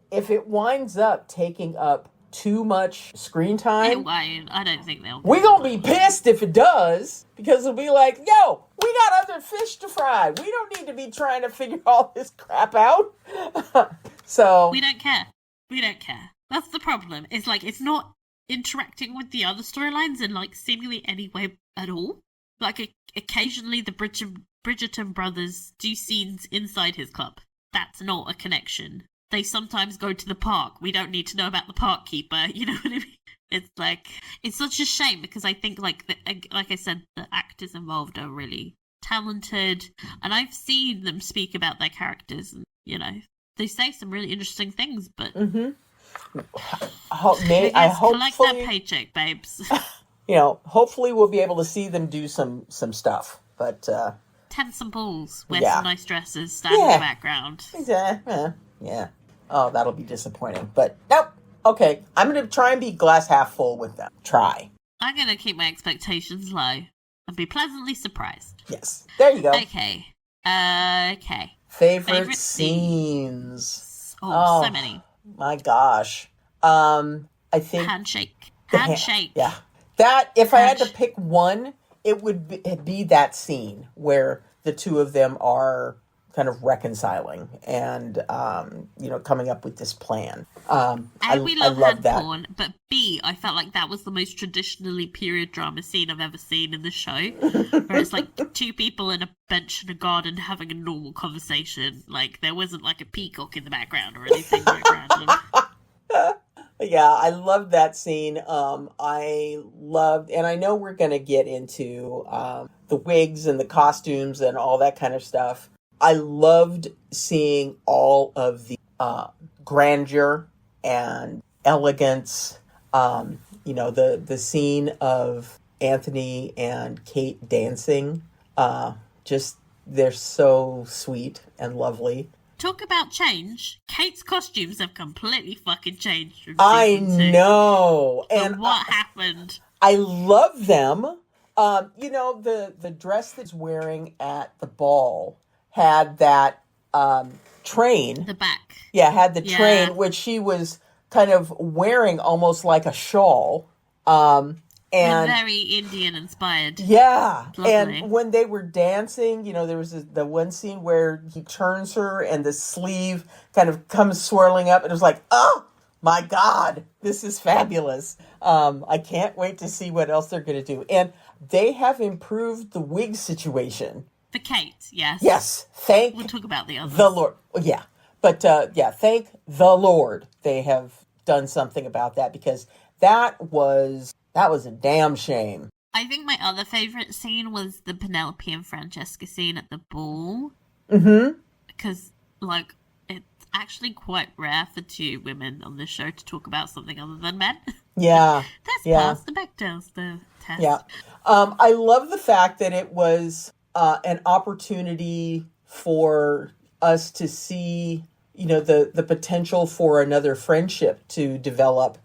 if it winds up taking up too much screen time... I don't think they'll... We're gonna be pissed if it does, because it'll be like, yo, we got other fish to fry. We don't need to be trying to figure all this crap out. So... We don't care. That's the problem. It's like, it's not interacting with the other storylines in, like, seemingly any way at all. Like, occasionally the Bridgerton brothers do scenes inside his club. That's not a connection. They sometimes go to the park. We don't need to know about the park keeper, you know what I mean? It's like, it's such a shame because I think, like I said, the actors involved are really talented, and I've seen them speak about their characters, and they say some really interesting things. But I hope collect that paycheck, babes. Hopefully we'll be able to see them do some stuff. But tend some balls, wear some nice dresses, stand in the background. Exactly. Yeah. Oh, that'll be disappointing. But nope. Okay, I'm going to try and be glass half full with them. Try. I'm going to keep my expectations low and be pleasantly surprised. Yes. There you go. Okay. Favorite scenes. Oh, so many. My gosh. I think... Handshake. Yeah. That, if I had to pick one, it would be that scene where the two of them are kind of reconciling and, coming up with this plan. We love hand that. porn, but B, I felt like that was the most traditionally period drama scene I've ever seen in the show. Where it's like two people in a bench in a garden having a normal conversation. Like, there wasn't like a peacock in the background or anything like random. Yeah, I loved that scene. I loved, and I know we're going to get into the wigs and the costumes and all that kind of stuff. I loved seeing all of the grandeur and elegance. The scene of Anthony and Kate dancing. They're so sweet and lovely. Talk about change. Kate's costumes have completely fucking changed from I season 2. know. And what happened? I love them. The dress that's wearing at the ball had that train. The back. Yeah, had the train, which she was kind of wearing almost like a shawl. And very Indian inspired. Yeah. Lovely. And when they were dancing, there was the one scene where he turns her and the sleeve kind of comes swirling up. And it was like, oh, my God, this is fabulous. I can't wait to see what else they're going to do. And they have improved the wig situation. For Kate, yes. Yes. We'll talk about the others. The Lord. Yeah. But, thank the Lord they have done something about that, because that was a damn shame. I think my other favourite scene was the Penelope and Francesca scene at the ball. Mm-hmm. Because, it's actually quite rare for two women on this show to talk about something other than men. Yeah. Pass the Bechdel's the test. Yeah. I love the fact that it was an opportunity for us to see, the potential for another friendship to develop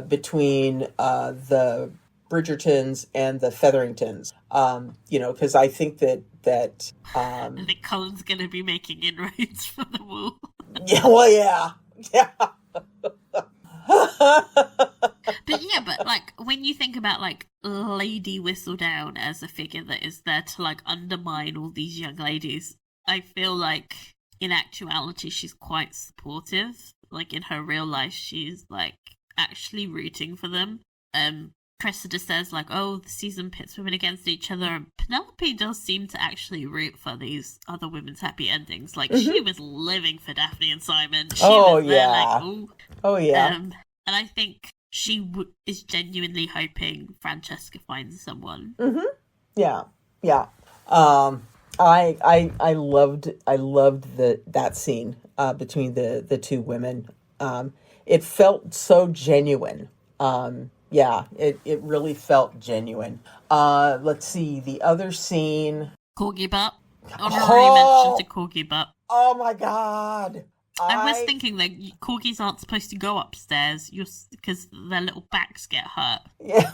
between the Bridgertons and the Featheringtons. Because I think that I think Colin's going to be making inroads for the wall. Yeah, well, yeah. But when you think about Lady Whistledown as a figure that is there to undermine all these young ladies, I feel like in actuality she's quite supportive. In her real life, she's actually rooting for them. Cressida says the season pits women against each other, and Penelope does seem to actually root for these other women's happy endings. She was living for Daphne and Simon. She was there, ooh. Oh yeah. And I think she is genuinely hoping Francesca finds someone. Mm-hmm. Yeah. I loved that scene between the two women. It felt so genuine. It really felt genuine. Let's see, the other scene. Corgi butt. Honorary mention to Corgi butt. Oh my God. I was thinking that corgis aren't supposed to go upstairs because their little backs get hurt. Yeah.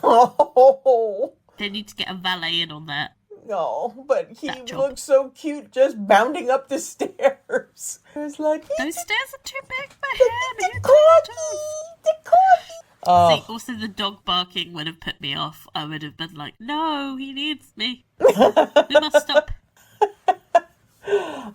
They need to get a valet in on that. No, but he looked so cute just bounding up the stairs. I was like, those stairs are too big for him. The corgi. See, also the dog barking would have put me off. I would have been like, no, he needs me. We must stop.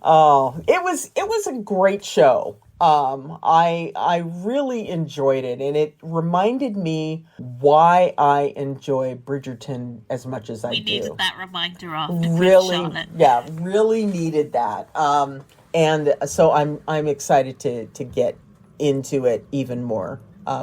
Oh, it was a great show. I really enjoyed it, and it reminded me why I enjoy Bridgerton as much as I do. We needed that reminder off. Really needed that. And so I'm excited to get into it even more.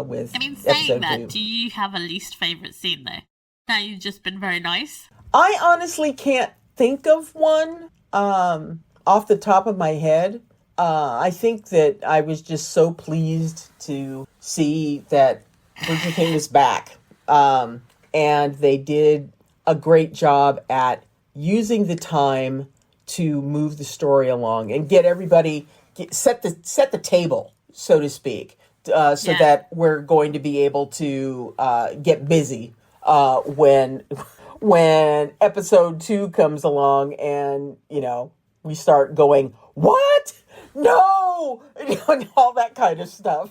with I mean, saying episode that, 2. do you have a least favourite scene, though? Now you've just been very nice. I honestly can't think of one off the top of my head. I think that I was just so pleased to see that Bridgerton was back. And they did a great job at using the time to move the story along and get everybody, set the table, so to speak, that we're going to be able to get busy when episode 2 comes along and, we start going, what? No! And all that kind of stuff.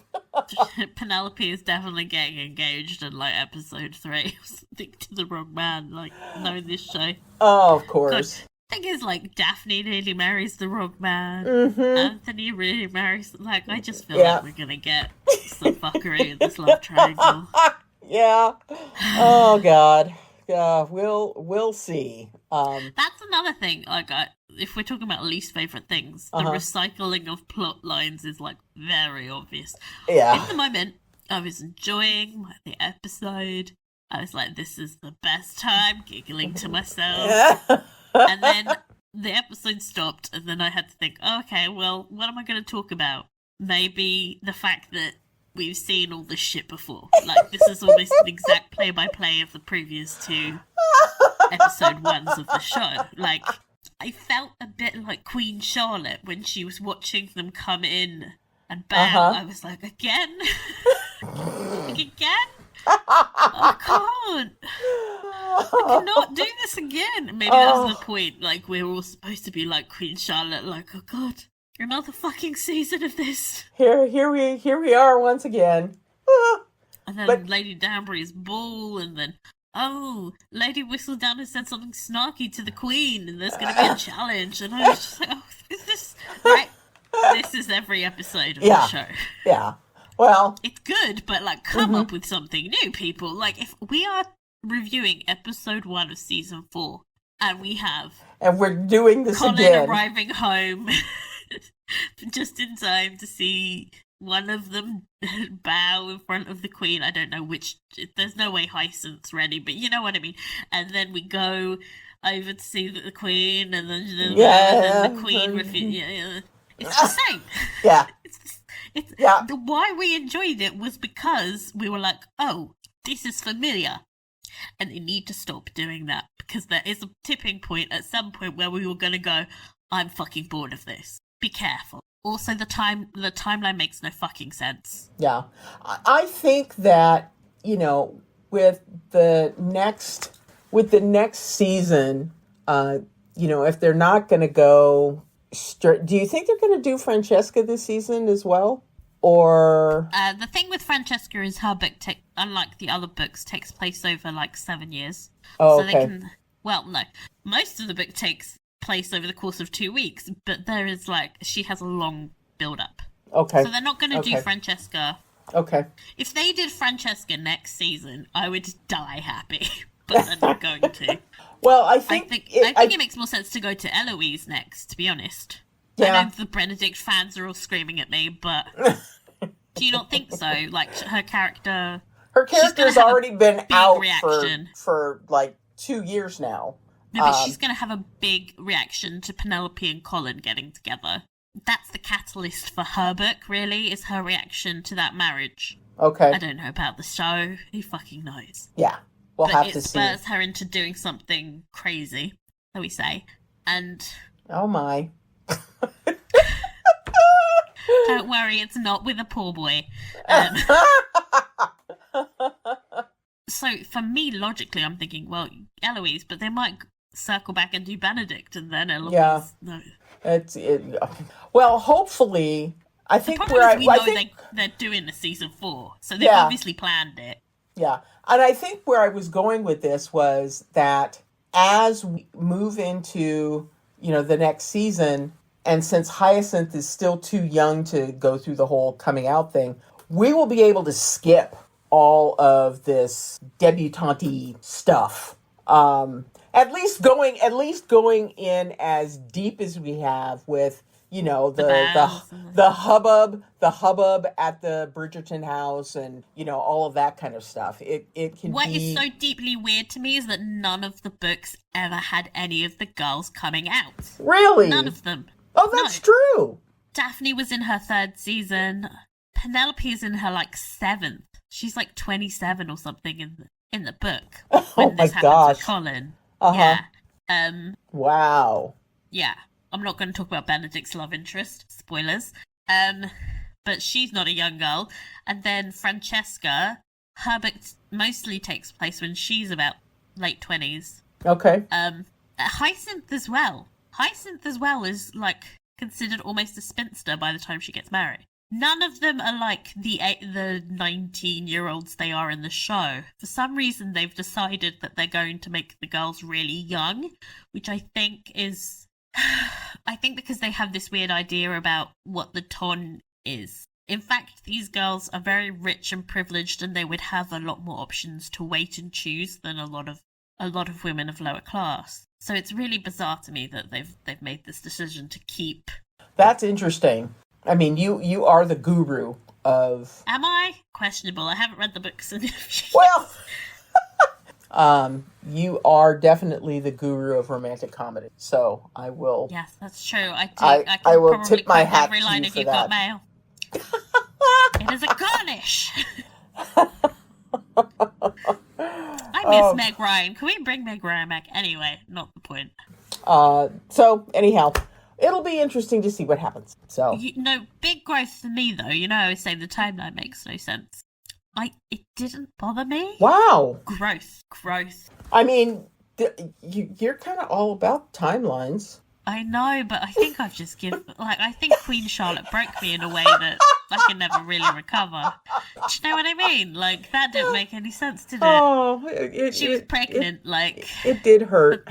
Penelope is definitely getting engaged in, episode 3. I was thinking to the wrong man, knowing this show. Oh, of course. God, the thing is, Daphne nearly marries the wrong man. Mm-hmm. Anthony really marries... I just feel like we're gonna get some fuckery in this love triangle. Yeah. Oh, God. Yeah, we'll see. That's another thing. If we're talking about least favorite things, the recycling of plot lines is very obvious. Yeah. In the moment, I was enjoying the episode. I was like, "This is the best time," giggling to myself. And then the episode stopped, and then I had to think, okay, well, what am I going to talk about? Maybe the fact that we've seen all this shit before. This is almost an exact play-by-play of the previous 2 episode 1s of the show. I felt a bit like Queen Charlotte when she was watching them come in and bow. I was like, again? Again? I can't. I cannot do this again. Maybe that's the point. We're all supposed to be like Queen Charlotte. Oh, God. Another fucking season of this. Here we are once again. And then Lady Danbury's ball, and then Lady Whistledown has said something snarky to the Queen, and there's going to be a challenge. And I was just like, is this right? This is every episode of the show. Yeah. Well, it's good, but come up with something new, people. If we are reviewing episode 1 of season 4, and we're doing this Colin again, arriving home just in time to see one of them bow in front of the Queen. I don't know which. There's no way Hyacinth's ready, but you know what I mean. And then we go over to see the Queen, and then the Queen refuses. It's the same. Yeah. Why we enjoyed it was because we were like, oh, this is familiar. And they need to stop doing that, because there is a tipping point at some point where we were going to go, I'm fucking bored of this. Be careful. Also, the timeline makes no fucking sense. Yeah. I think that, with the next season, if they're not going to go straight, do you think they're going to do Francesca this season as well? Or the thing with Francesca is her book, unlike the other books, takes place over 7 years. Oh, so okay. They can. Well, no, most of the book takes place over the course of 2 weeks, but there is she has a long build up. Okay. So they're not going to do Francesca. Okay. If they did Francesca next season, I would die happy, but they're not going to. Well, I think it makes more sense to go to Eloise next, to be honest. Yeah. I know the Benedict fans are all screaming at me, but do you not think so? Her character... Her character's already been out reaction. for 2 years now. No, but she's going to have a big reaction to Penelope and Colin getting together. That's the catalyst for her book, really, is her reaction to that marriage. Okay. I don't know about the show. Who fucking knows? Yeah, we'll have to see. But it spurs her into doing something crazy, shall we say. And... Oh, my. Don't worry, it's not with a poor boy. So, for me, logically, I'm thinking, well, Eloise, but they might circle back and do Benedict, and then Eloise. Yeah. No. Well, hopefully, I think they're doing the season 4, so they've obviously planned it. Yeah, and I think where I was going with this was that as we move into, the next season, and since Hyacinth is still too young to go through the whole coming out thing, we will be able to skip all of this debutante stuff. At least going in as deep as we have with, bells and the hubbub at the Bridgerton house, and all of that kind of stuff. It can What be. is so deeply weird to me is that none of the books ever had any of the girls coming out. Really? None of them. Oh, that's No. true. Daphne was in her 3rd season. Penelope's in her 7th. She's 27 or something in the book when my this happens gosh. with Colin. Uh-huh. Yeah. Wow. Yeah. I'm not going to talk about Benedict's love interest. Spoilers. But she's not a young girl. And then Francesca, her book mostly takes place when she's about late 20s. Okay. Hyacinth as well. Hyacinth as well is considered almost a spinster by the time she gets married. None of them are like the 19-year-olds they are in the show. For some reason, they've decided that they're going to make the girls really young, which I think is... I think because they have this weird idea about what the ton is. In fact, these girls are very rich and privileged, and they would have a lot more options to wait and choose than a lot of women of lower class. So it's really bizarre to me that they've made this decision to keep. That's interesting. I mean, you are the guru of. Am I? Questionable. I haven't read the books in a few Well, you are definitely the guru of romantic comedy. So I will. Yes, that's true. I I will probably tip my quote hat every to line you of for You've that. Got Mail. It is a garnish. I miss Meg Ryan. Can we bring Meg Ryan back? Anyway, not the point. So anyhow, it'll be interesting to see what happens. So Big growth for me though. I always say the timeline makes no sense. It didn't bother me. wow. Growth. I mean, you're kind of all about timelines. I know, but I think I've just I think Queen Charlotte broke me in a way that I can never really recover. Do you know what I mean? That didn't make any sense, did it? Oh, She was pregnant, it did hurt.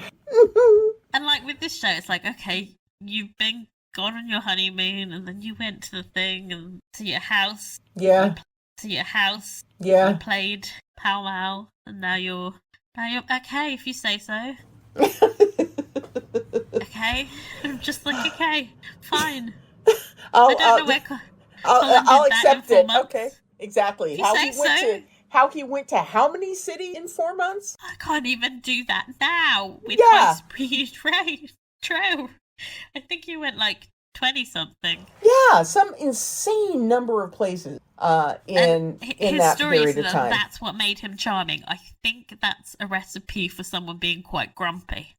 And with this show, it's okay, you've been gone on your honeymoon, and then you went to the thing, and to your house. Yeah. You played Pall Mall, and now you're okay, if you say so. Okay, I'm just okay, fine. I don't know where Colin I'll did that accept in 4 it. months. Okay, exactly. If you say How he went to how many cities in 4 months? I can't even do that now with Yeah. high speed rain. True. I think he went 20 something. Yeah, some insane number of places in that period of time. That's what made him charming. I think that's a recipe for someone being quite grumpy.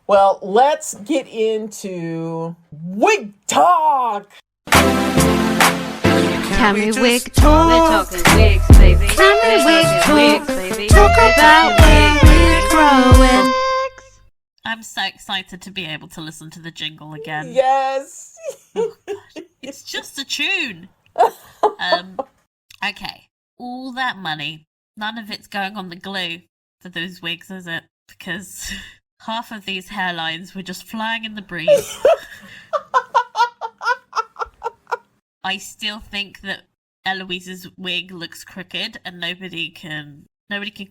Well, let's get into wig talk. Can we wig talk? We're talking wigs, baby. Can we wig talk? Wigs, baby. Talk about wig growing. I'm so excited to be able to listen to the jingle again. Yes. Oh, gosh. It's just a tune. Okay. All that money, none of it's going on the glue for those wigs, is it? Because half of these hairlines were just flying in the breeze. I still think that Eloise's wig looks crooked, and nobody can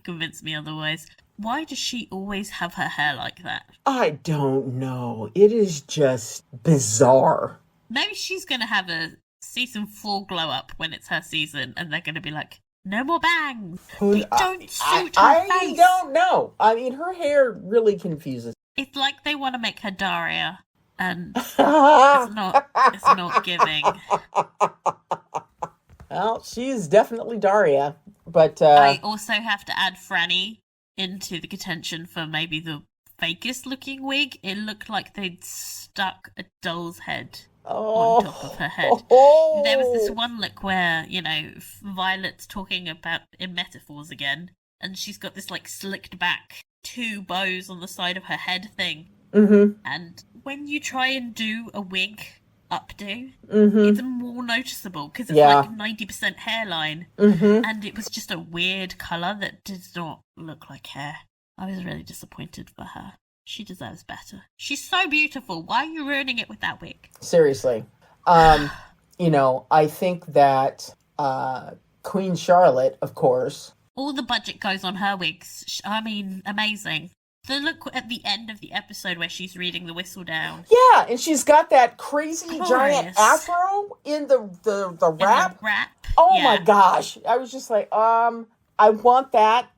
convince me otherwise. Why does she always have her hair like that? I don't know. It is just bizarre. Maybe she's going to have a season 4 glow up when it's her season, and they're going to be like, no more bangs. They don't suit her face. I don't know. I mean, her hair really confuses. It's like they want to make her Daria, and it's not giving. Well, she is definitely Daria, but I also have to add Franny into the contention for maybe the fakest looking wig. It looked like they'd stuck a doll's head on top of her head. There was this one look where, Violet's talking about in metaphors again, and she's got this slicked back 2 bows on the side of her head thing. Mm-hmm. And when you try and do a wig updo, Mm-hmm. it's more noticeable because it's 90% hairline, and it was just a weird colour that did not look like hair. I was really disappointed for her. She deserves better. She's so beautiful. Why are you ruining it with that wig? Seriously. I think that Queen Charlotte, of course. All the budget goes on her wigs. I mean, amazing. The look at the end of the episode where she's reading the Whistledown. Yeah, and she's got that crazy giant Glorious. afro in the wrap. In the wrap. Oh Yeah. my gosh. I was just like, I want that.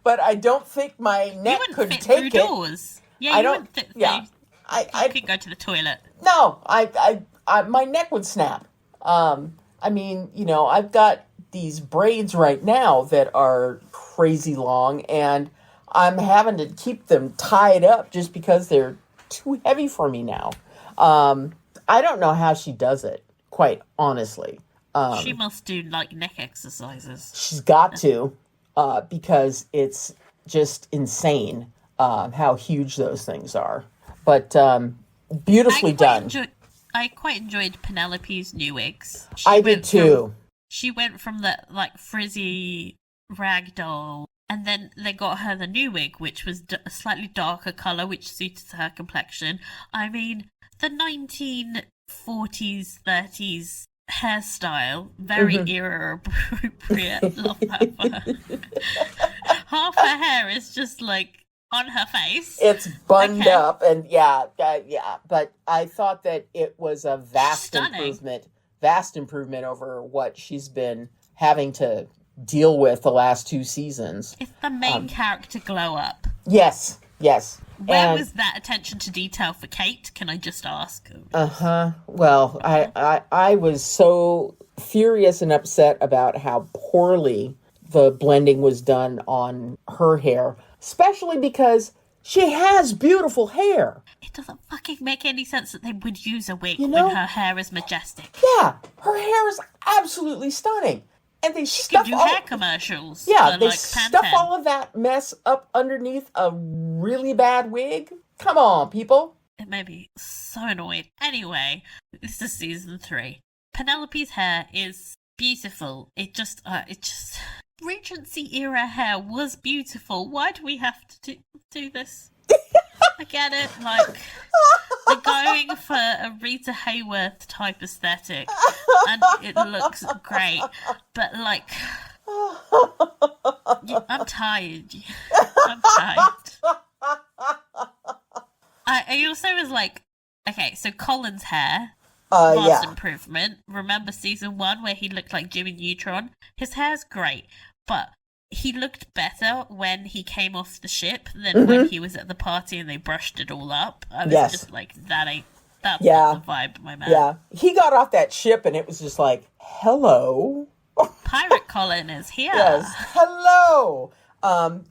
But I don't think my You neck wouldn't could fit take through it. doors. Yeah, I you don't. wouldn't fit through. Yeah. You I could go to the toilet. no. I my neck would snap. I mean, I've got these braids right now that are crazy long, and I'm having to keep them tied up just because they're too heavy for me now. I don't know how she does it, quite honestly. She must do like neck exercises. She's got to, because it's just insane how huge those things are. But beautifully done. I quite enjoyed Penelope's new wigs. I did too. She went from the like frizzy ragdoll, and then they got her the new wig, which was a slightly darker color, which suited her complexion. I mean, the 1940s, 30s hairstyle, very era appropriate. Love that for her. Half her hair is just like on her face. It's bunned Okay. up, and yeah. But I thought that it was a Stunning. vast improvement over what she's been having to deal with the last 2 seasons. It's the main character glow up. Yes. Where And- was that attention to detail for Kate? Can I just ask? Well, I was so furious and upset about how poorly the blending was done on her hair, especially because she has beautiful hair. It doesn't fucking make any sense that they would use a wig You know- when her hair is majestic. Yeah, her hair is absolutely stunning. And they She stuff could do all, hair commercials. yeah, for, they like, stuff Pantene. all of that mess up underneath a really bad wig. Come on, people. It made me so annoyed. Anyway, this is season 3. Penelope's hair is beautiful. It just Regency era hair was beautiful. Why do we have to do this? I get it. Like, they're going for a Rita Hayworth type aesthetic, and it looks great. But like, I'm tired. I'm tired. I also was like, okay, so Colin's hair, vast Yeah. improvement. Remember season 1 where he looked like Jimmy Neutron? His hair's great, but he looked better when he came off the ship than when he was at the party and they brushed it all up. I was Yes. just like, that's Yeah. not the vibe, my man. Yeah. He got off that ship and it was just like, hello. Pirate Colin is here. Yes. Hello.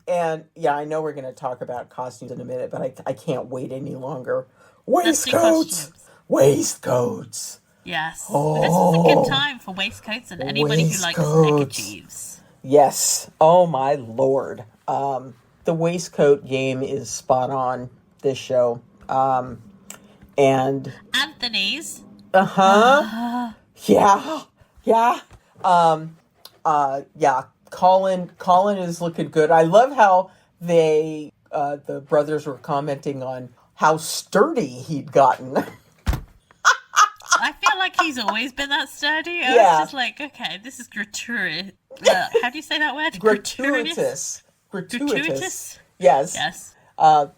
And yeah, I know we're going to talk about costumes in a minute, but I can't wait any longer. Let's do Waistcoats. costumes. Waistcoats. Yes. This is a good time for waistcoats and anybody who likes Waistcoats. neckerchiefs. Yes. Oh my Lord. The waistcoat game is spot on this show. And Anthony's. yeah. Yeah. Colin is looking good. I love how the brothers were commenting on how sturdy he'd gotten. I feel like he's always been that sturdy. I Yeah. was just like, okay, this is gratuitous. How do you say that word? Gratuitous. Gratuitous? Yes. Yes.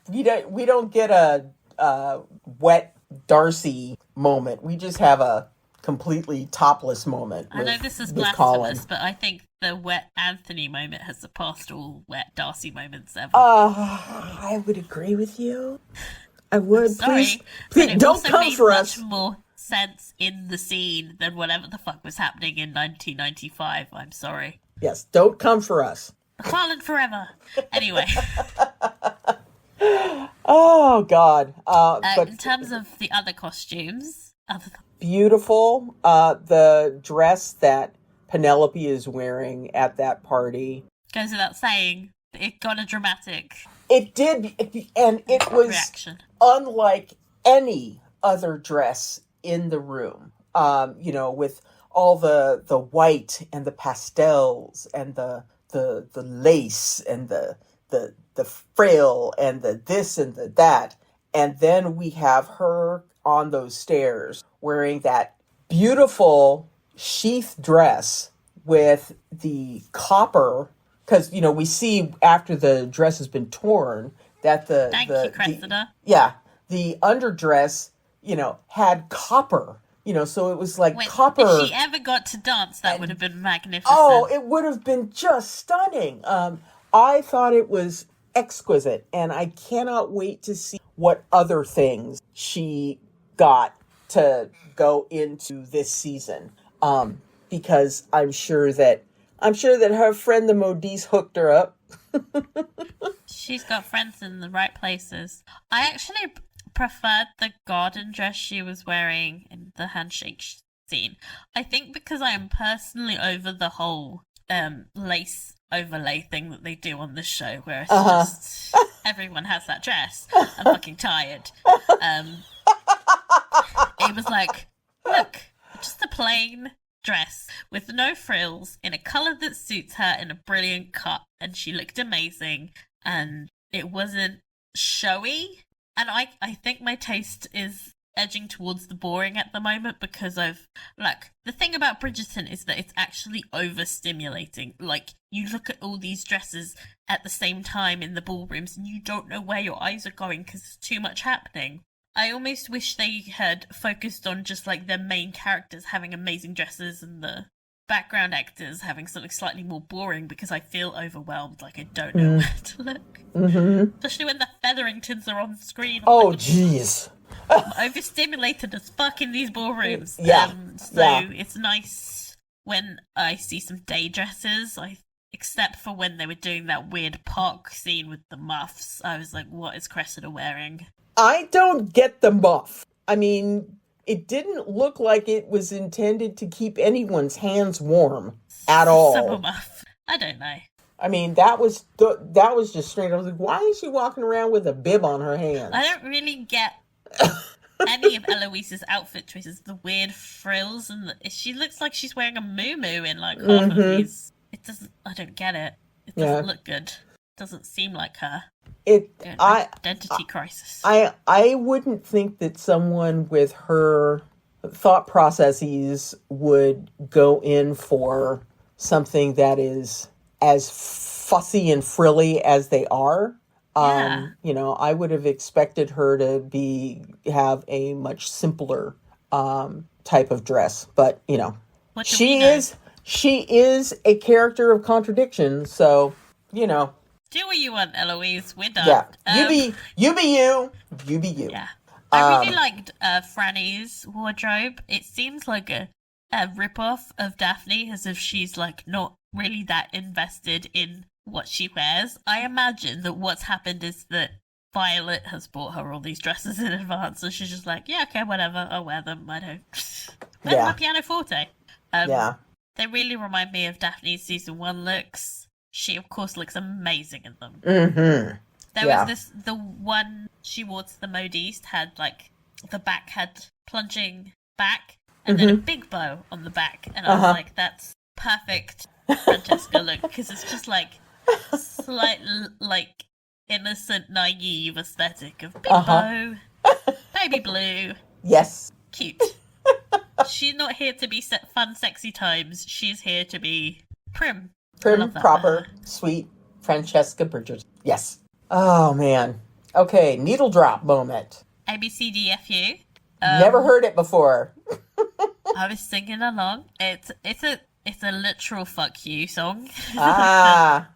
We don't get a wet Darcy moment. We just have a completely topless moment. I know this is with Colin. blasphemous, but I think the wet Anthony moment has surpassed all wet Darcy moments ever. I would agree with you. I would. Sorry, Please but it don't also come made for much us. more sense in the scene than whatever the fuck was happening in 1995. I'm sorry. Yes, don't come for us. Colin forever. Anyway, Oh God. But in terms of the other costumes, beautiful. The dress that Penelope is wearing at that party. goes without saying, it got a dramatic It did, and it was reaction. unlike any other dress in the room. With all the white and the pastels and the lace and the frill and the this and the that. And then we have her on those stairs wearing that beautiful sheath dress with the copper because, we see after the dress has been torn that Thank you, Cressida. the underdress, had copper, so it was like Wait, copper. if she ever got to dance, that would have been magnificent. Oh, it would have been just stunning. I thought it was exquisite, and I cannot wait to see what other things she got to go into this season. Because I'm sure that her friend the Modiste hooked her up. She's got friends in the right places. I actually preferred the garden dress she was wearing in the handshake scene. I think because I am personally over the whole lace overlay thing that they do on this show, where it's just everyone has that dress. I'm fucking tired. It was like, look, just a plain dress with no frills in a colour that suits her in a brilliant cut, and she looked amazing, and it wasn't showy. And I think my taste is edging towards the boring at the moment, because of, like, the thing about Bridgerton is that it's actually overstimulating. Like, you look at all these dresses at the same time in the ballrooms and you don't know where your eyes are going because there's too much happening. I almost wish they had focused on just, like, the main characters having amazing dresses and the background actors having something slightly more boring, because I feel overwhelmed, like I don't know where to look. Especially when the Featheringtons are on screen. Oh, jeez. I'm overstimulated as fuck in these ballrooms. It's nice when I see some day dresses, except for when they were doing that weird park scene with the muffs. I was like, what is Cressida wearing? I don't get the muff. I mean, it didn't look like it was intended to keep anyone's hands warm at all. Summer muff. I don't know. I mean, that was just straight. I was like, why is she walking around with a bib on her hand? I don't really get any of Eloise's outfit choices. The weird frills, and she looks like she's wearing a muumuu in like half of these. It doesn't. I don't get it. It doesn't look good. It doesn't seem like her. Identity crisis. I wouldn't think that someone with her thought processes would go in for something that is as fussy and frilly as they are. I would have expected her to have a much simpler type of dress, but she is a character of contradiction, so do what you want, Eloise. We're done. Yeah, you be you. Yeah, I really liked Franny's wardrobe. It seems like a rip-off of Daphne, as if she's like not really that invested in what she wears. I imagine that what's happened is that Violet has bought her all these dresses in advance, so she's just like, yeah, okay, whatever, I'll wear them. I don't. Where's my pianoforte? They really remind me of Daphne's season 1 looks. She, of course, looks amazing in them. There was the one she wore to the Modiste had, like, the back had plunging back, and then a big bow on the back. And I was like, that's perfect Francesca look, because it's just, like, slight, like, innocent, naive aesthetic of big bow, baby blue. Yes. Cute. She's not here to be fun, sexy times. She's here to be prim. Prim, proper, sweet Francesca Bridgerton. Yes. Oh, man. Okay, needle drop moment. ABCDFU. Never heard it before. I was singing along. It's a literal fuck you song. Ah.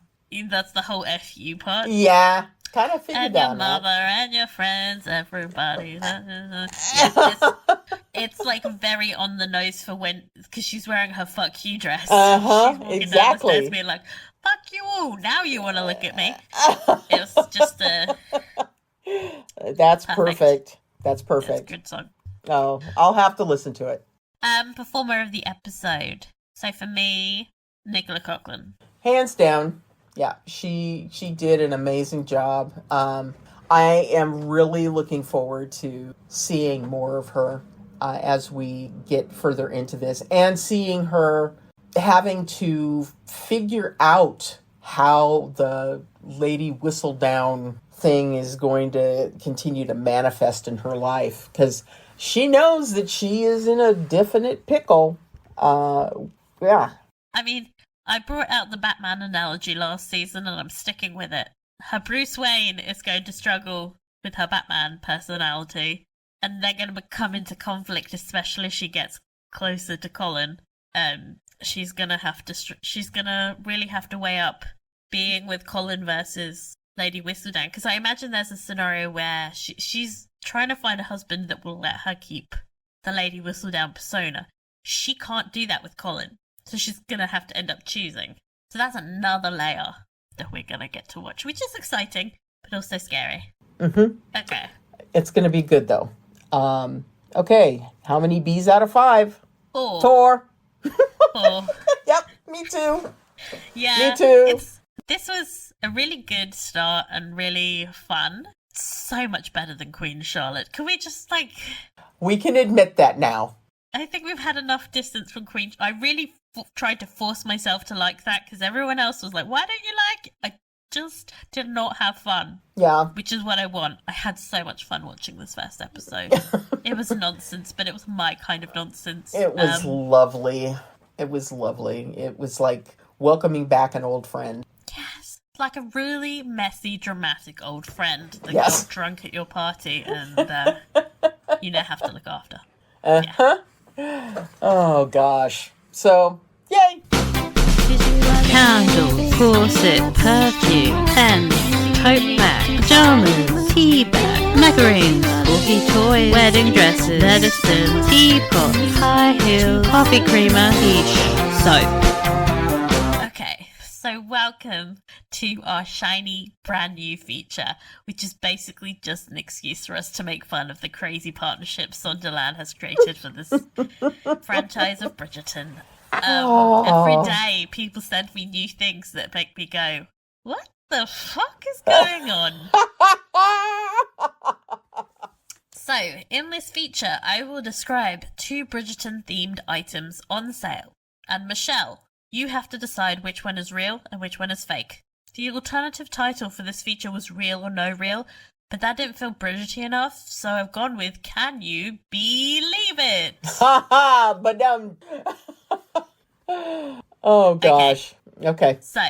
That's the whole FU part. Yeah. Kind of figured and that. And your mother and your friends, everybody. It's like very on the nose for when, because she's wearing her fuck you dress. She's walking exactly. down the stairs being like, fuck you all, now you want to look at me. It was just a... That's perfect. That's perfect. It's a good song. Oh, I'll have to listen to it. Performer of the episode. So for me, Nicola Coughlan. Hands down. Yeah, she did an amazing job. I am really looking forward to seeing more of her as we get further into this, and seeing her having to figure out how the Lady Whistledown thing is going to continue to manifest in her life, because she knows that she is in a definite pickle. Yeah. I mean, I brought out the Batman analogy last season and I'm sticking with it. Her Bruce Wayne is going to struggle with her Batman personality, and they're going to come into conflict, especially as she gets closer to Colin. She's going to really have to weigh up being with Colin versus Lady Whistledown, because I imagine there's a scenario where she's trying to find a husband that will let her keep the Lady Whistledown persona. She can't do that with Colin, so she's going to have to end up choosing. So that's another layer that we're going to get to watch, which is exciting, but also scary. Mm-hmm. Okay. It's going to be good, though. Okay, how many B's out of 5? 4. 4. 4. Yep, me too. Yeah. Me too. This was a really good start and really fun. So much better than Queen Charlotte. Can we just, We can admit that now. I think we've had enough distance from Queen. I really tried to force myself to like that because everyone else was like, why don't you like it? I just did not have fun. Yeah. Which is what I want. I had so much fun watching this first episode. It was nonsense, but it was my kind of nonsense. It was lovely. It was lovely. It was like welcoming back an old friend. Yes. Like a really messy, dramatic old friend that Yes. got drunk at your party and you now have to look after. Uh-huh. Yeah. Oh, gosh. So, yay! Candles, corset, perfume, pens, tote bag, pajamas, tea bag, macarons, bulky toys, wedding dresses, medicine, teapot, high heels, coffee creamer, quiche, soap. Okay, so welcome to our shiny brand new feature, which is basically just an excuse for us to make fun of the crazy partnership Sunderland has created for this franchise of Bridgerton. Every day people send me new things that make me go, what the fuck is going on? So, in this feature, I will describe 2 Bridgerton-themed items on sale. And Michelle, you have to decide which one is real and which one is fake. The alternative title for this feature was Real or No Real, but that didn't feel Bridgerty enough, so I've gone with Can You Believe It? Ha ha! But oh gosh. Okay. So,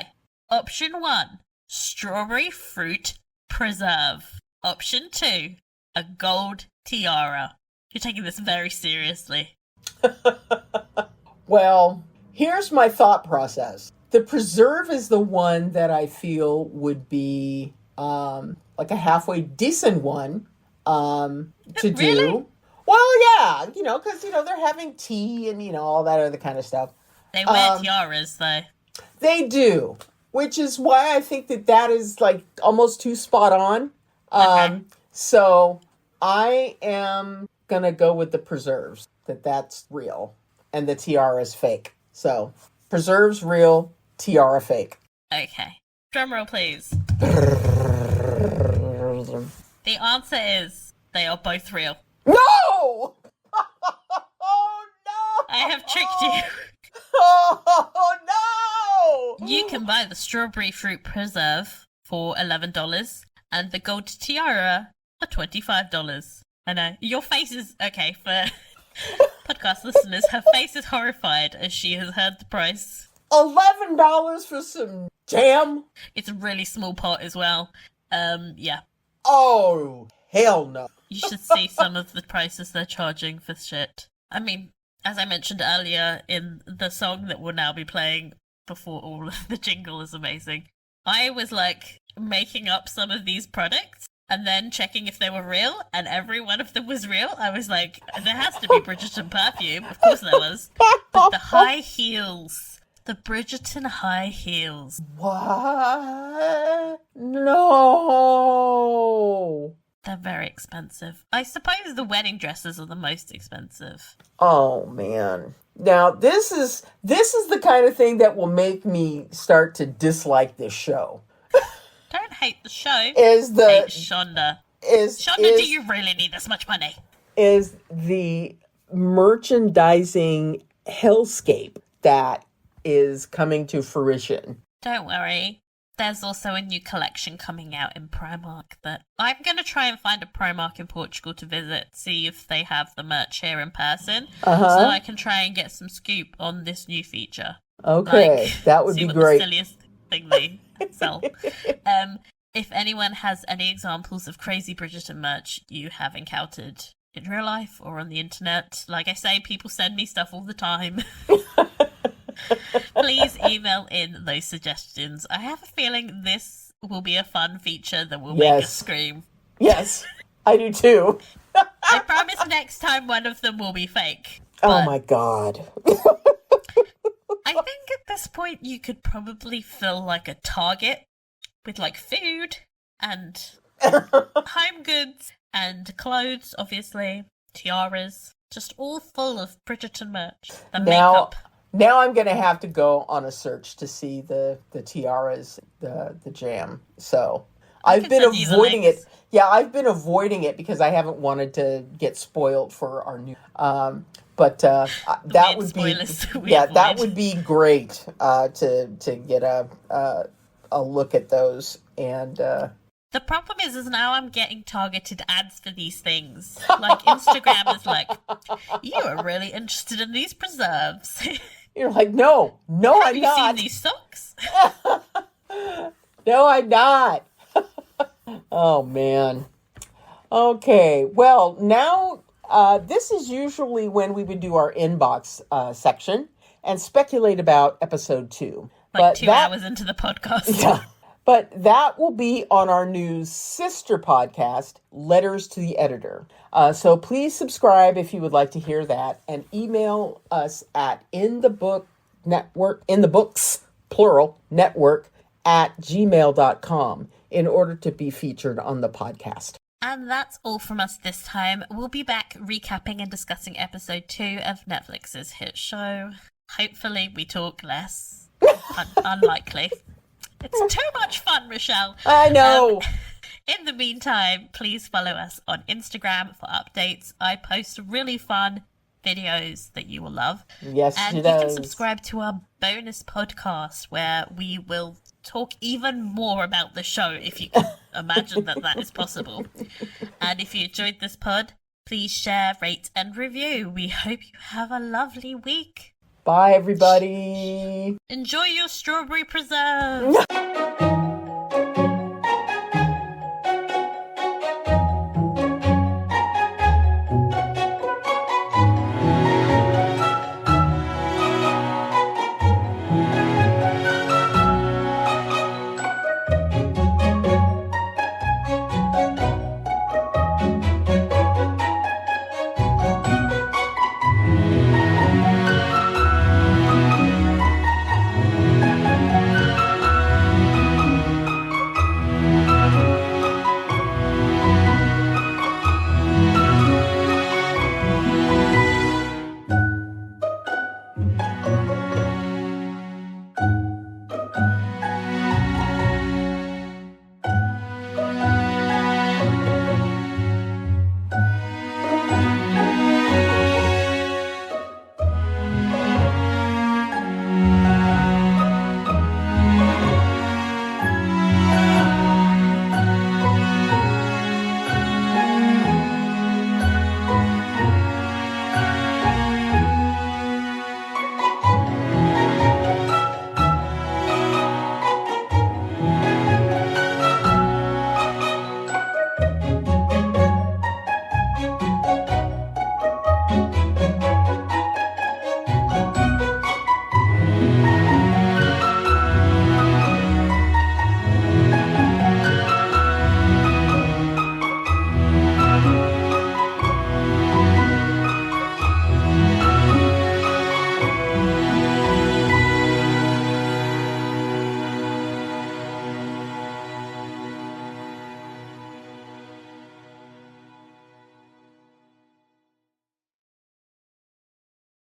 option 1, strawberry fruit preserve. Option 2, a gold tiara. You're taking this very seriously. Well, here's my thought process. The preserve is the one that I feel would be like a halfway decent one to Really? do. Well, yeah, because, they're having tea and, all that other kind of stuff. They wear tiaras, though. They do, which is why I think that is, almost too spot on. Okay. So I am going to go with the preserves, that's real, and the tiara is fake. So, preserves real, tiara fake. Okay. Drumroll, please. The answer is they are both real. No! Oh, no! I have tricked you. Oh, no! You can buy the strawberry fruit preserve for $11 and the gold tiara for $25. I know. Your face is... Okay, for podcast listeners, her face is horrified as she has heard the price. $11 for some jam? It's a really small pot as well. Yeah. Oh, hell no. You should see some of the prices they're charging for shit. I mean, as I mentioned earlier in the song that will now be playing before all of the jingle is amazing, I was making up some of these products and then checking if they were real, and every one of them was real. I was like, there has to be Bridgerton perfume. Of course there was. But the high heels, the Bridgerton high heels. What? No. They're very expensive. I suppose the wedding dresses are the most expensive. Oh, man. Now, this is the kind of thing that will make me start to dislike this show. Don't hate the show. Hate Shonda. Shonda, do you really need this much money? Is the merchandising hellscape that is coming to fruition. Don't worry. There's also a new collection coming out in Primark that I'm going to try and find a Primark in Portugal to visit, see if they have the merch here in person, so I can try and get some scoop on this new feature. Okay, Like, that would see be what great. The silliest thing they sell. If anyone has any examples of crazy Bridgerton merch you have encountered in real life or on the internet, like I say, people send me stuff all the time. Please email in those suggestions. I have a feeling this will be a fun feature that will make us scream. Yes, I do too. I promise next time one of them will be fake. Oh my God. I think at this point you could probably fill like a Target with like food and home goods and clothes, obviously, tiaras, just all full of Bridgerton merch. The makeup. Now I'm going to have to go on a search to see the tiaras, the jam. So I've been avoiding it. Yeah, I've been avoiding it because I haven't wanted to get spoiled for our new. But that would be that would be great to get a look at those. And the problem is now I'm getting targeted ads for these things. Like Instagram is like, you are really interested in these preserves. You're like, no, I'm not. Have you seen these socks? No, I'm not. Oh, man. Okay, well, now this is usually when we would do our inbox section and speculate about episode 2. Like 2 hours into the podcast. Yeah. But that will be on our new sister podcast, Letters to the Editor. So please subscribe if you would like to hear that, and email us at inthebooks@gmail.com in order to be featured on the podcast. And that's all from us this time. We'll be back recapping and discussing episode 2 of Netflix's hit show. Hopefully we talk less. Unlikely. It's too much fun, Michelle. I know. In the meantime, please follow us on Instagram for updates. I post really fun videos that you will love. Yes, and you can subscribe to our bonus podcast where we will talk even more about the show, if you can imagine that is possible. And if you enjoyed this pod, please share, rate, and review. We hope you have a lovely week. Bye, everybody. Enjoy your strawberry preserves.